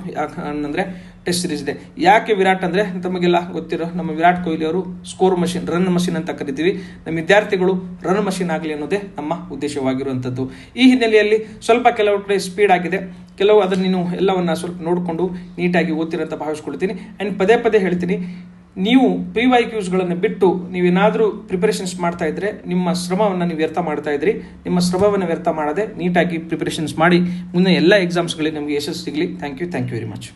S1: ಅಂದರೆ ಟೆಸ್ಟ್ ಸಿರೀಸ್ ಇದೆ. ಯಾಕೆ ವಿರಾಟ್ ಅಂದರೆ ತಮಗೆಲ್ಲ ಗೊತ್ತಿರೋ ನಮ್ಮ ವಿರಾಟ್ ಕೊಹ್ಲಿ ಅವರು ಸ್ಕೋರ್ ಮಷಿನ್, ರನ್ ಮಷಿನ್ ಅಂತ ಕರಿತೀವಿ. ನಮ್ಮ ವಿದ್ಯಾರ್ಥಿಗಳು ರನ್ ಮಷಿನ್ ಆಗಲಿ ಅನ್ನೋದೇ ನಮ್ಮ ಉದ್ದೇಶವಾಗಿರುವಂಥದ್ದು. ಈ ಹಿನ್ನೆಲೆಯಲ್ಲಿ ಸ್ವಲ್ಪ ಕೆಲವು ಕಡೆ ಸ್ಪೀಡ್ ಆಗಿದೆ, ಕೆಲವು ಅದನ್ನು ನೀನು ಎಲ್ಲವನ್ನ ಸ್ವಲ್ಪ ನೋಡಿಕೊಂಡು ನೀಟಾಗಿ ಓದ್ತಿರಂತ ಭಾವಿಸ್ಕೊಳ್ತೀನಿ. ಆ್ಯಂಡ್ ಪದೇ ಪದೇ ಹೇಳ್ತೀನಿ, ನೀವು PYQಸ್ಗಳನ್ನು ಬಿಟ್ಟು ನೀವೇನಾದರೂ ಪ್ರಿಪರೇಷನ್ಸ್ ಮಾಡ್ತಾ ಇದ್ರೆ ನಿಮ್ಮ ಶ್ರಮವನ್ನು ನೀವು ವ್ಯರ್ಥ ಮಾಡ್ತಾ ಇದ್ರಿ. ನಿಮ್ಮ ಶ್ರಮವನ್ನು ವ್ಯರ್ಥ ಮಾಡದೆ ನೀಟಾಗಿ ಪ್ರಿಪರೇಷನ್ಸ್ ಮಾಡಿ ಮುಂದೆ ಎಲ್ಲ ಎಕ್ಸಾಮ್ಸ್ಗಳಿಗೆ ನಮಗೆ ಯಶಸ್ಸು ಸಿಗಲಿ. Thank you very much.